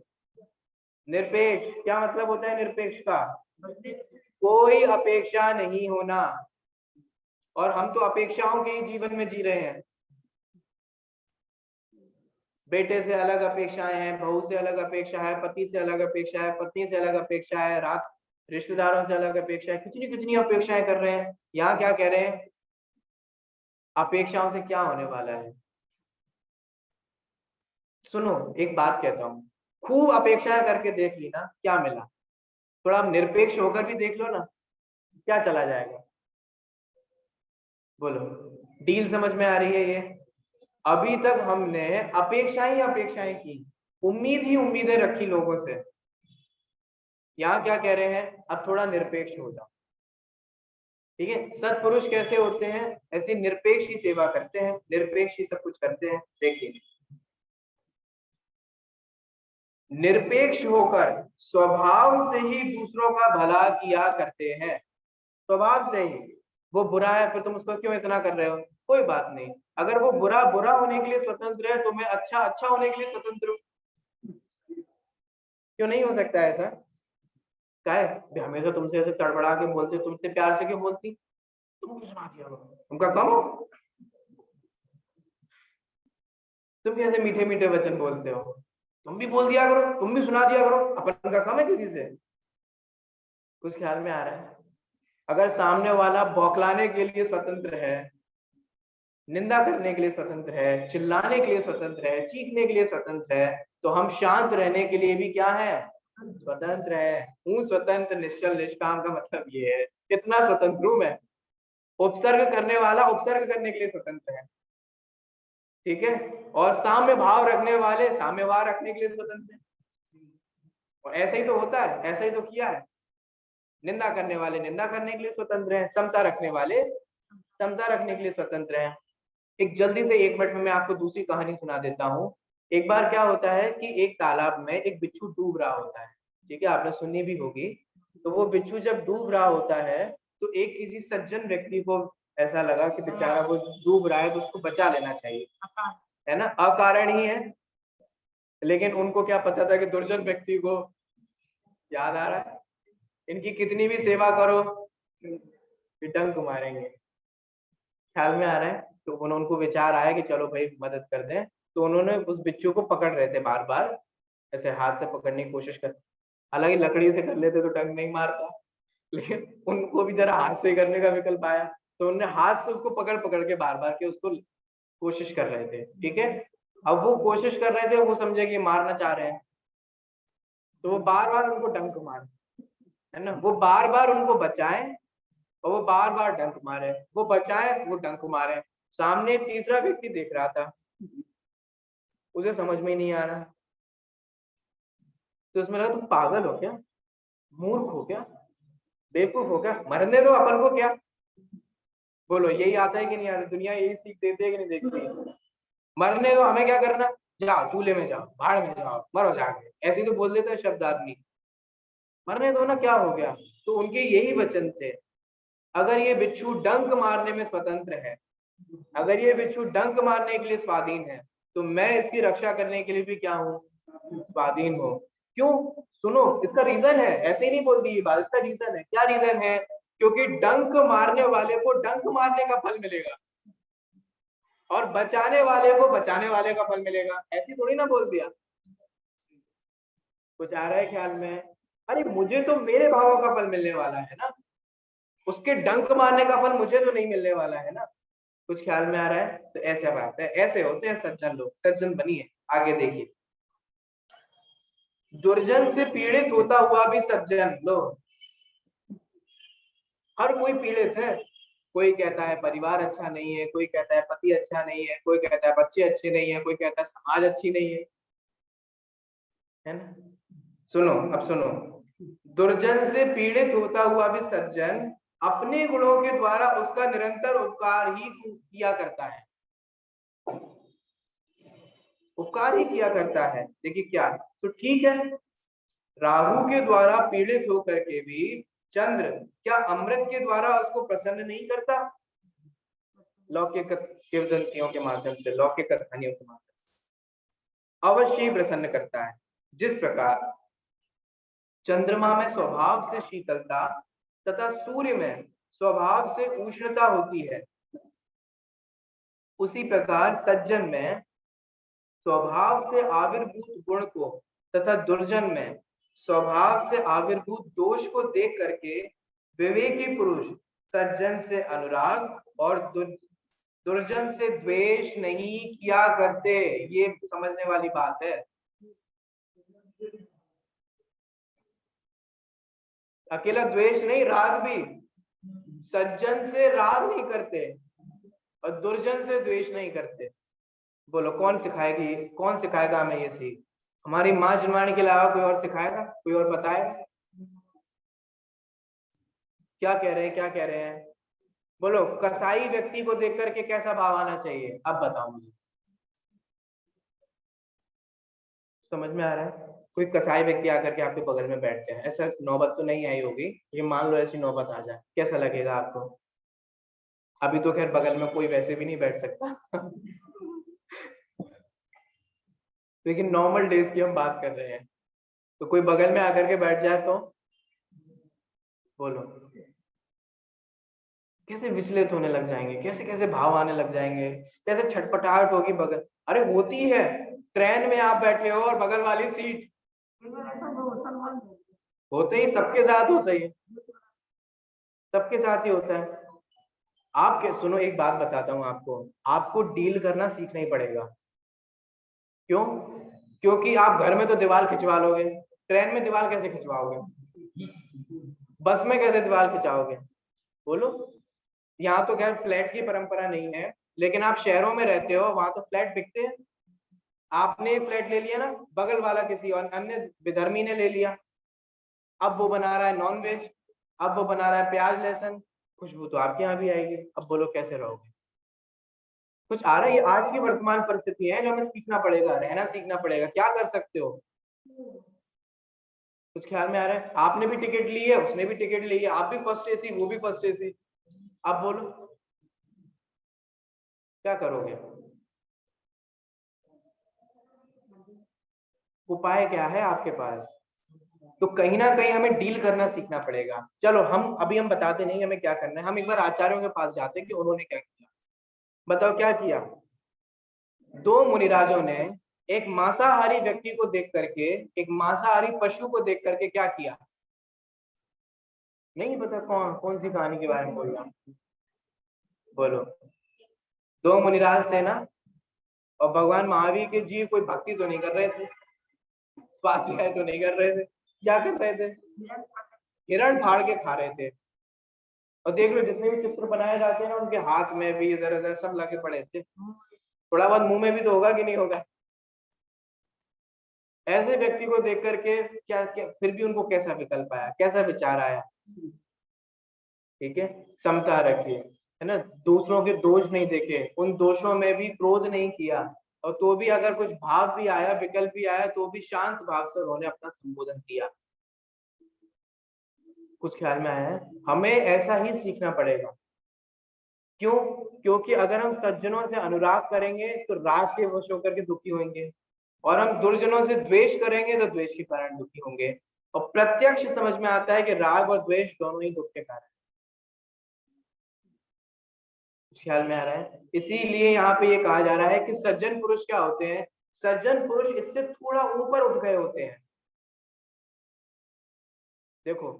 निरपेक्ष, क्या मतलब होता है निरपेक्ष का? कोई अपेक्षा नहीं होना। और हम तो अपेक्षाओं के ही जीवन में जी रहे हैं। बेटे से अलग अपेक्षाएं हैं, बहू से अलग अपेक्षा है, पति से अलग अपेक्षा है, पत्नी से अलग अपेक्षा है, रात रिश्तेदारों से अलग अपेक्षा है, कितनी कितनी अपेक्षाएं कर रहे हैं। यहाँ क्या कह रहे हैं? अपेक्षाओं से क्या होने वाला है? सुनो एक बात कहता हूँ, खूब अपेक्षाएं करके देख ली ना, क्या मिला? थोड़ा आप निरपेक्ष होकर भी देख लो ना, क्या चला जाएगा? बोलो, डील समझ में आ रही है ये? अभी तक हमने अपेक्षाएं की, उम्मीद ही उम्मीदें रखी लोगों से। यहाँ क्या कह रहे हैं? अब थोड़ा निरपेक्ष हो जाओ। ठीक है, सत्पुरुष कैसे होते हैं? ऐसे निरपेक्ष ही सेवा करते हैं, निरपेक्ष ही सब कुछ करते हैं। देखिए, निरपेक्ष होकर स्वभाव से ही दूसरों का भला किया करते हैं। स्वभाव से ही। वो बुरा है, फिर तुम उसको क्यों इतना कर रहे हो? कोई बात नहीं, अगर वो बुरा बुरा होने के लिए स्वतंत्र है तो मैं अच्छा अच्छा होने के लिए स्वतंत्र हूँ। क्यों नहीं हो सकता ऐसा? क्या है हमेशा तुमसे ऐसे तड़बड़ा के बोलते, तुम इतने प्यार से क्यों बोलती? तुमको सुना दिया करो, तुमका कम हो? तुम कैसे मीठे मीठे वचन बोलते हो? तुम भी बोल दिया करो, तुम भी सुना दिया करो, अपन का कम है किसी से? कुछ ख्याल में आ रहा है? अगर सामने वाला बौखलाने के लिए स्वतंत्र है, निंदा करने के लिए स्वतंत्र है, चिल्लाने के लिए स्वतंत्र है, चीखने के लिए स्वतंत्र है, तो हम शांत रहने के लिए भी क्या है? स्वतंत्र है। हूँ स्वतंत्र निश्चल निष्काम का मतलब ये है, इतना स्वतंत्र हूं मैं। उपसर्ग करने वाला उपसर्ग करने के लिए स्वतंत्र है, ठीक है, और साम्य भाव रखने वाले साम्य भाव रखने के लिए स्वतंत्र है। और ऐसा ही तो होता है, ऐसा ही तो किया है। निंदा करने वाले निंदा करने के लिए स्वतंत्र हैं, समता रखने वाले समता रखने के लिए स्वतंत्र हैं। एक जल्दी से 1 मिनट में मैं आपको दूसरी कहानी सुना देता हूँ। एक बार क्या होता है कि एक तालाब में एक बिच्छू डूब रहा होता है, ठीक है, आपने सुनी भी होगी। तो वो बिच्छू जब डूब रहा होता है तो एक किसी सज्जन व्यक्ति को ऐसा लगा कि बेचारा वो डूब रहा है तो उसको बचा लेना चाहिए, है ना, अकारण ही है। लेकिन उनको क्या पता था कि दुर्जन व्यक्ति को याद आ रहा है, इनकी कितनी भी सेवा करो डंक मारेंगे। ख्याल में आ रहा है? तो उनको विचार आया कि चलो भाई मदद कर दें। तो उन्होंने उस बिच्छू को पकड़ रहे थे, बार बार ऐसे हाथ से पकड़ने की कोशिश कर, हालांकि लकड़ी से कर लेते तो डंक नहीं मारता, लेकिन उनको भी जरा हाथ से करने का विकल्प आया, तो उन्होंने हाथ से उसको पकड़ पकड़ के बार बार के उसको कोशिश कर रहे थे। ठीक है, अब वो कोशिश कर रहे थे, वो समझे कि मारना चाह रहे हैं, तो वो बार बार उनको डंक मारे, है ना, वो बार बार उनको बचाए और वो बार बार डंक मारे, वो बचाए वो डंक मारे। सामने एक तीसरा व्यक्ति देख रहा था, उसे समझ में ही नहीं आ रहा, तो उसमें लगा तुम पागल हो क्या, मूर्ख हो क्या, बेवकूफ हो क्या, मरने दो अपन को क्या। बोलो यही आता है कि नहीं आता? दुनिया यही सीख देती है कि नहीं देखती? मरने दो, हमें क्या करना, जाओ चूल्हे में जाओ, भाड़ में जाओ, मरो जाके, ऐसे ही तो बोल देता है शब्द आदमी, मरने दो ना, क्या हो गया। तो उनके यही वचन थे, अगर ये बिच्छू डंक मारने में स्वतंत्र है, अगर ये बिच्छू डंक मारने के लिए स्वाधीन है, तो मैं इसकी रक्षा करने के लिए भी क्या हूँ? स्वाधीन हूँ। क्यों? सुनो, इसका रीजन है, ऐसे ही नहीं बोल दी ये बात, इसका रीजन है। क्या रीजन है? क्योंकि डंक मारने वाले को डंक मारने का फल मिलेगा और बचाने वाले को बचाने वाले का फल मिलेगा। ऐसी थोड़ी ना बोल दिया। कुछ आ रहा है ख्याल में? अरे मुझे तो मेरे भावों का फल मिलने वाला है ना, उसके डंक मारने का फल मुझे तो नहीं मिलने वाला है ना। कुछ ख्याल में आ रहा है? तो ऐसे बात है, ऐसे होते हैं सज्जन लोग। सज्जन बनिए। आगे देखिए, दुर्जन से पीड़ित होता हुआ भी सज्जन। लो, हर कोई पीड़ित है। कोई कहता है परिवार अच्छा नहीं है, कोई कहता है पति अच्छा नहीं है, कोई कहता है बच्चे अच्छे नहीं है, कोई कहता है समाज अच्छी नहीं है ना। सुनो, अब सुनो, दुर्जन से पीड़ित होता हुआ भी सज्जन अपने गुणों के द्वारा उसका निरंतर उपकार ही किया करता है, उपकार ही किया करता है। देखिए क्या, तो ठीक है, राहु के द्वारा पीड़ित होकर के भी चंद्र क्या अमृत के द्वारा उसको प्रसन्न नहीं करता? लौकिक किंवदंतियों के माध्यम से, लौकिक कहानियों के माध्यम से अवश्य ही प्रसन्न करता है। जिस प्रकार चंद्रमा में स्वभाव से शीतलता तथा सूर्य में स्वभाव से उष्णता होती है, उसी प्रकार सज्जन में स्वभाव से आविर्भूत गुण को तथा दुर्जन में स्वभाव से आविर्भूत दोष को देख करके विवेकी पुरुष सज्जन से अनुराग और दुर्जन से द्वेष नहीं किया करते। ये समझने वाली बात है। अकेला द्वेष नहीं, राग भी। सज्जन से राग नहीं करते और दुर्जन से द्वेष नहीं करते। बोलो कौन सिखाएगी, कौन सिखाएगा हमें ये सीख? हमारी माँ जन्माने के अलावा कोई और सिखाएगा? कोई और बताएगा? क्या कह रहे हैं, क्या कह रहे हैं? बोलो कसाई व्यक्ति को देख करके कैसा भाव आना चाहिए? अब बताओ मुझे, समझ में आ रहा है? कोई कसाई व्यक्ति आकर के आपके बगल में बैठते हैं, ऐसा नौबत तो नहीं आई होगी, ये मान लो ऐसी नौबत आ जाए, कैसा लगेगा आपको? अभी तो खैर बगल में कोई वैसे भी नहीं बैठ सकता लेकिन नॉर्मल डेज की हम बात कर रहे हैं। तो कोई बगल में आकर के बैठ जाए तो बोलो कैसे विचलित होने लग जाएंगे, कैसे कैसे भाव आने लग जाएंगे, कैसे छटपटाहट होगी बगल। अरे होती है, ट्रेन में आप बैठे हो और बगल वाली सीट, होते ही सबके साथ होता ही, सबके साथ ही होता है। आप क्या सुनो, एक बात बताता हूँ आपको डील करना सीखना ही पड़ेगा। क्यों? क्योंकि आप घर में तो दीवार खिंचवा लोगे, ट्रेन में दीवार कैसे खिंचवाओगे? बस में कैसे दीवार खिंचाओगे? बोलो। यहाँ तो खैर फ्लैट की परंपरा नहीं है, लेकिन आप शहरों में रहते हो, वहां तो फ्लैट बिकते हैं। आपने एक फ्लैट ले लिया ना, बगल वाला किसी और अन्य विधर्मी ने ले लिया, अब वो बना रहा है नॉन वेज, अब वो बना रहा है प्याज लहसुन, खुशबू तो आपके यहाँ भी आएगी। अब बोलो कैसे रहोगे? कुछ आ रहा है? ये आज की वर्तमान परिस्थिति है जो हमें सीखना पड़ेगा, रहना सीखना पड़ेगा। क्या कर सकते हो? कुछ ख्याल में आ रहा है? आपने भी टिकट ली है, उसने भी टिकट ली है, आप भी फर्स्ट एसी, वो भी फर्स्ट एसी। अब बोलो क्या करोगे? उपाय क्या है आपके पास? तो कहीं ना कहीं हमें डील करना सीखना पड़ेगा। चलो हम बताते नहीं हमें क्या करना है, हम एक बार आचार्यों के पास जाते हैं कि उन्होंने क्या किया। बताओ क्या किया? दो मुनिराजों ने एक मांसाहारी व्यक्ति को देख करके, एक मांसाहारी पशु को देख करके क्या किया? नहीं पता कौन सी कहानी के बारे में बोल रहा हूं? बोलो। दो मुनिराज थे ना, और भगवान महावीर के जीव कोई भक्ति तो नहीं कर रहे थे, स्वाध्याय तो नहीं कर रहे थे, क्या कर रहे थे? हिरण फाड़ के खा रहे थे। और देख लो जितने भी चित्र बनाए जाते हैं ना, उनके हाथ में भी इधर उधर सब लगे पड़े थे, थोड़ा बहुत मुंह में भी तो होगा कि नहीं होगा? ऐसे व्यक्ति को देख करके क्या फिर भी उनको कैसा विकल्प आया, कैसा विचार आया? ठीक है, समता रखिए, है ना, दूसरों के दोष नहीं देखे, उन दोषों में भी क्रोध नहीं किया, और तो भी अगर कुछ भाव भी आया, विकल्प भी आया, तो भी शांत भाव से उन्होंने अपना संबोधन किया। कुछ ख्याल में आया है? हमें ऐसा ही सीखना पड़ेगा। क्यों? क्योंकि अगर हम सज्जनों से अनुराग करेंगे तो राग के वश होकर के दुखी होंगे, और हम दुर्जनों से द्वेष करेंगे तो द्वेष के कारण दुखी होंगे। और प्रत्यक्ष समझ में आता है कि राग और द्वेष दोनों ही दुख के कारण। ख्याल में आ रहा है? इसीलिए यहाँ पे ये कहा जा रहा है कि सज्जन पुरुष क्या होते हैं? सज्जन पुरुष इससे थोड़ा ऊपर उठ गए होते हैं। देखो,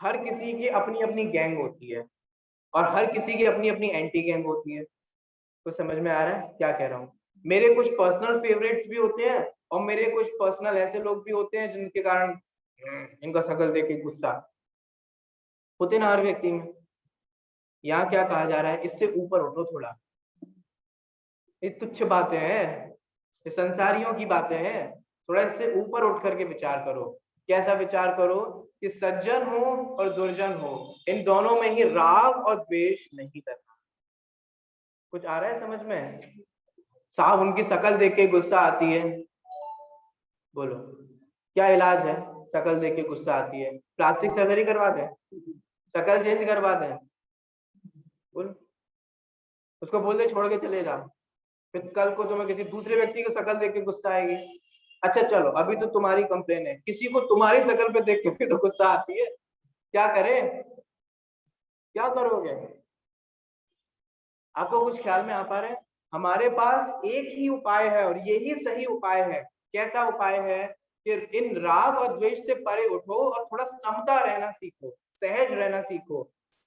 हर किसी की अपनी अपनी गैंग होती है, और हर किसी की अपनी अपनी एंटी गैंग होती है। तो समझ में आ रहा है क्या कह रहा हूँ? मेरे कुछ पर्सनल फेवरेट्स भी होते हैं, और मेरे कुछ पर्सनल ऐसे लोग भी होते हैं जिनके कारण इनका शकल देख के गुस्सा होते ना हर व्यक्ति में। यहाँ क्या कहा जा रहा है? इससे ऊपर उठो थोड़ा। ये तुच्छ बातें हैं, ये संसारियों की बातें हैं, थोड़ा इससे ऊपर उठ करके विचार करो। कैसा विचार करो? कि सज्जन हो और दुर्जन हो, इन दोनों में ही राग और द्वेष नहीं करना। कुछ आ रहा है समझ में? साहब उनकी शकल देख के गुस्सा आती है, बोलो क्या इलाज है? शकल देख के गुस्सा आती है, प्लास्टिक सर्जरी करवा दें, शकल चेंज करवा दें? बोलो, उसको बोल दे छोड़ के चले जा, फिर कल को तुम्हें किसी दूसरे व्यक्ति की शकल देख के गुस्सा आएगी। अच्छा चलो, अभी तो तुम्हारी कंप्लेन है, किसी को तुम्हारी शक्ल पे देख के तो गुस्सा आती है, क्या करें, क्या करोगे? आपको कुछ ख्याल में आ पा रहा है? हमारे पास एक ही उपाय है और यही सही उपाय है। कैसा उपाय है? कि इन राग और द्वेष से परे उठो और थोड़ा समता रहना सीखो, सहज रहना सीखो,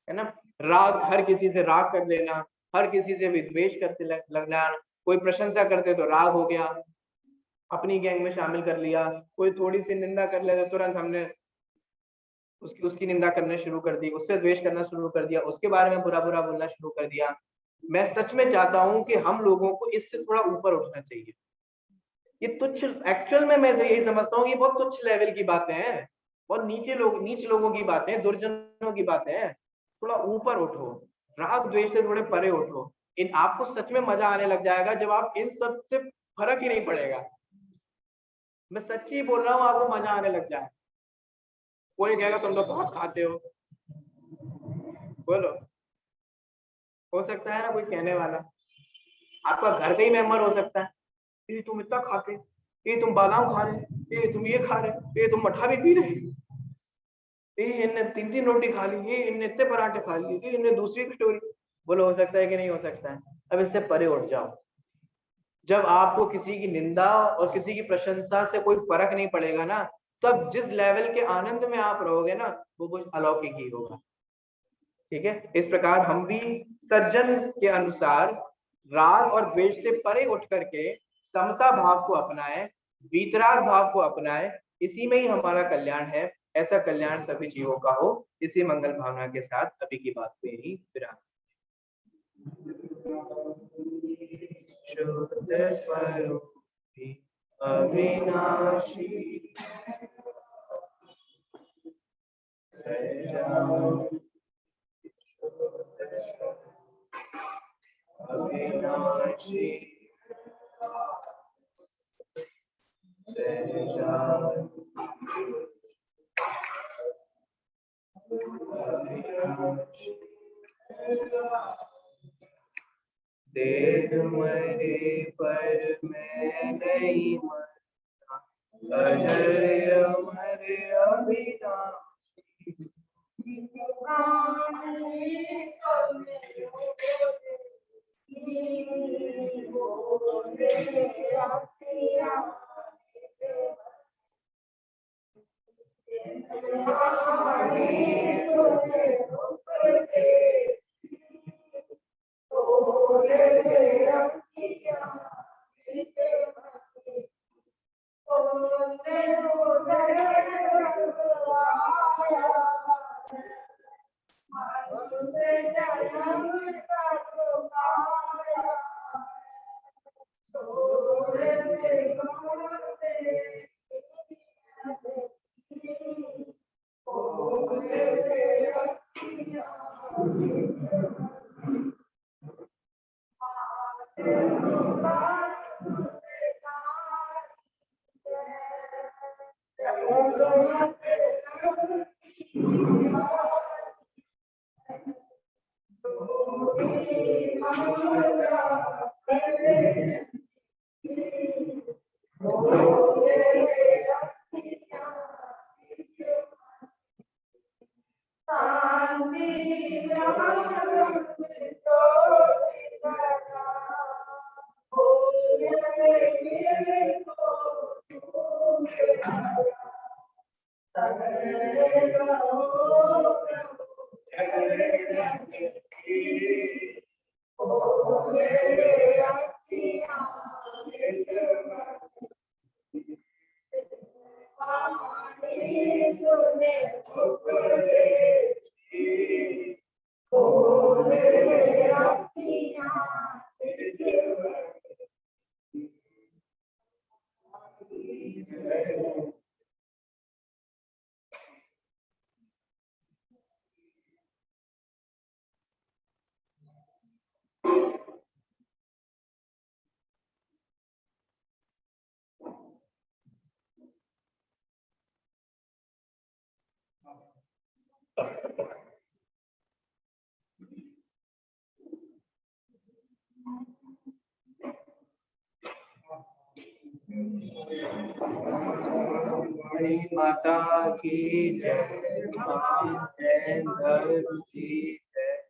है ना। राग, हर किसी से राग कर लेना, हर किसी से भी द्वेष करते लगना, कोई प्रशंसा करते तो राग हो गया, अपनी गैंग में शामिल कर लिया, कोई थोड़ी सी निंदा कर ले तो तुरंत हमने उसकी निंदा करना शुरू कर दी, उससे द्वेष करना शुरू कर दिया, उसके बारे में बुरा बुरा बोलना शुरू कर दिया। मैं सच में चाहता हूं कि हम लोगों को इससे थोड़ा ऊपर उठना चाहिए। ये तुच्छ, एक्चुअल में मैं यही समझता हूँ, ये बहुत तुच्छ लेवल की बातें हैं, बहुत नीच लोगों की बातें, दुर्जनों की बातें हैं। थोड़ा ऊपर उठो, राग द्वेष से थोड़े परे उठो। इन आपको सच में मजा आने लग जाएगा जब आप इन सब से फर्क ही नहीं पड़ेगा। मैं सच्ची बोल रहा हूँ, आपको मजा आने लग जाए। कोई कहेगा तुम तो बहुत खाते हो, बोलो, हो सकता है ना कोई कहने वाला, आपका घर का ही मेंबर हो सकता है, ये तुम इतना खाते, ये तुम बादाम खा रहे, ये तुम ये खा रहे, ये तुम मठा भी पी रहे, ये इनने 3-3 रोटी खा ली, ये इनने इतने पराठे खा लिए, ये इनने दूसरी कटोरी। बोलो हो सकता है कि नहीं हो सकता है? अब इससे परे उठ जाओ। जब आपको किसी की निंदा और किसी की प्रशंसा से कोई फर्क नहीं पड़ेगा ना, तब जिस लेवल के आनंद में आप रहोगे ना, वो कुछ अलौकिक ही होगा। ठीक है, इस प्रकार हम भी सज्जन के अनुसार राग और द्वेष से परे उठ करके समता भाव को अपनाएं, वीतराग भाव को अपनाएं, इसी में ही हमारा कल्याण है। ऐसा कल्याण सभी जीवों का हो, इसी मंगल भावना के साथ अभी की बात पे ही विराम। शुद्ध स्वरूपी अविनाशी सजाओ, अविनाशी सजाओ, अविनाशी देह मरे पर मैं नहीं मरता, अजर अमर अविनाशी। रुक्मिणी माता की जय, मां जय धर्म की जय।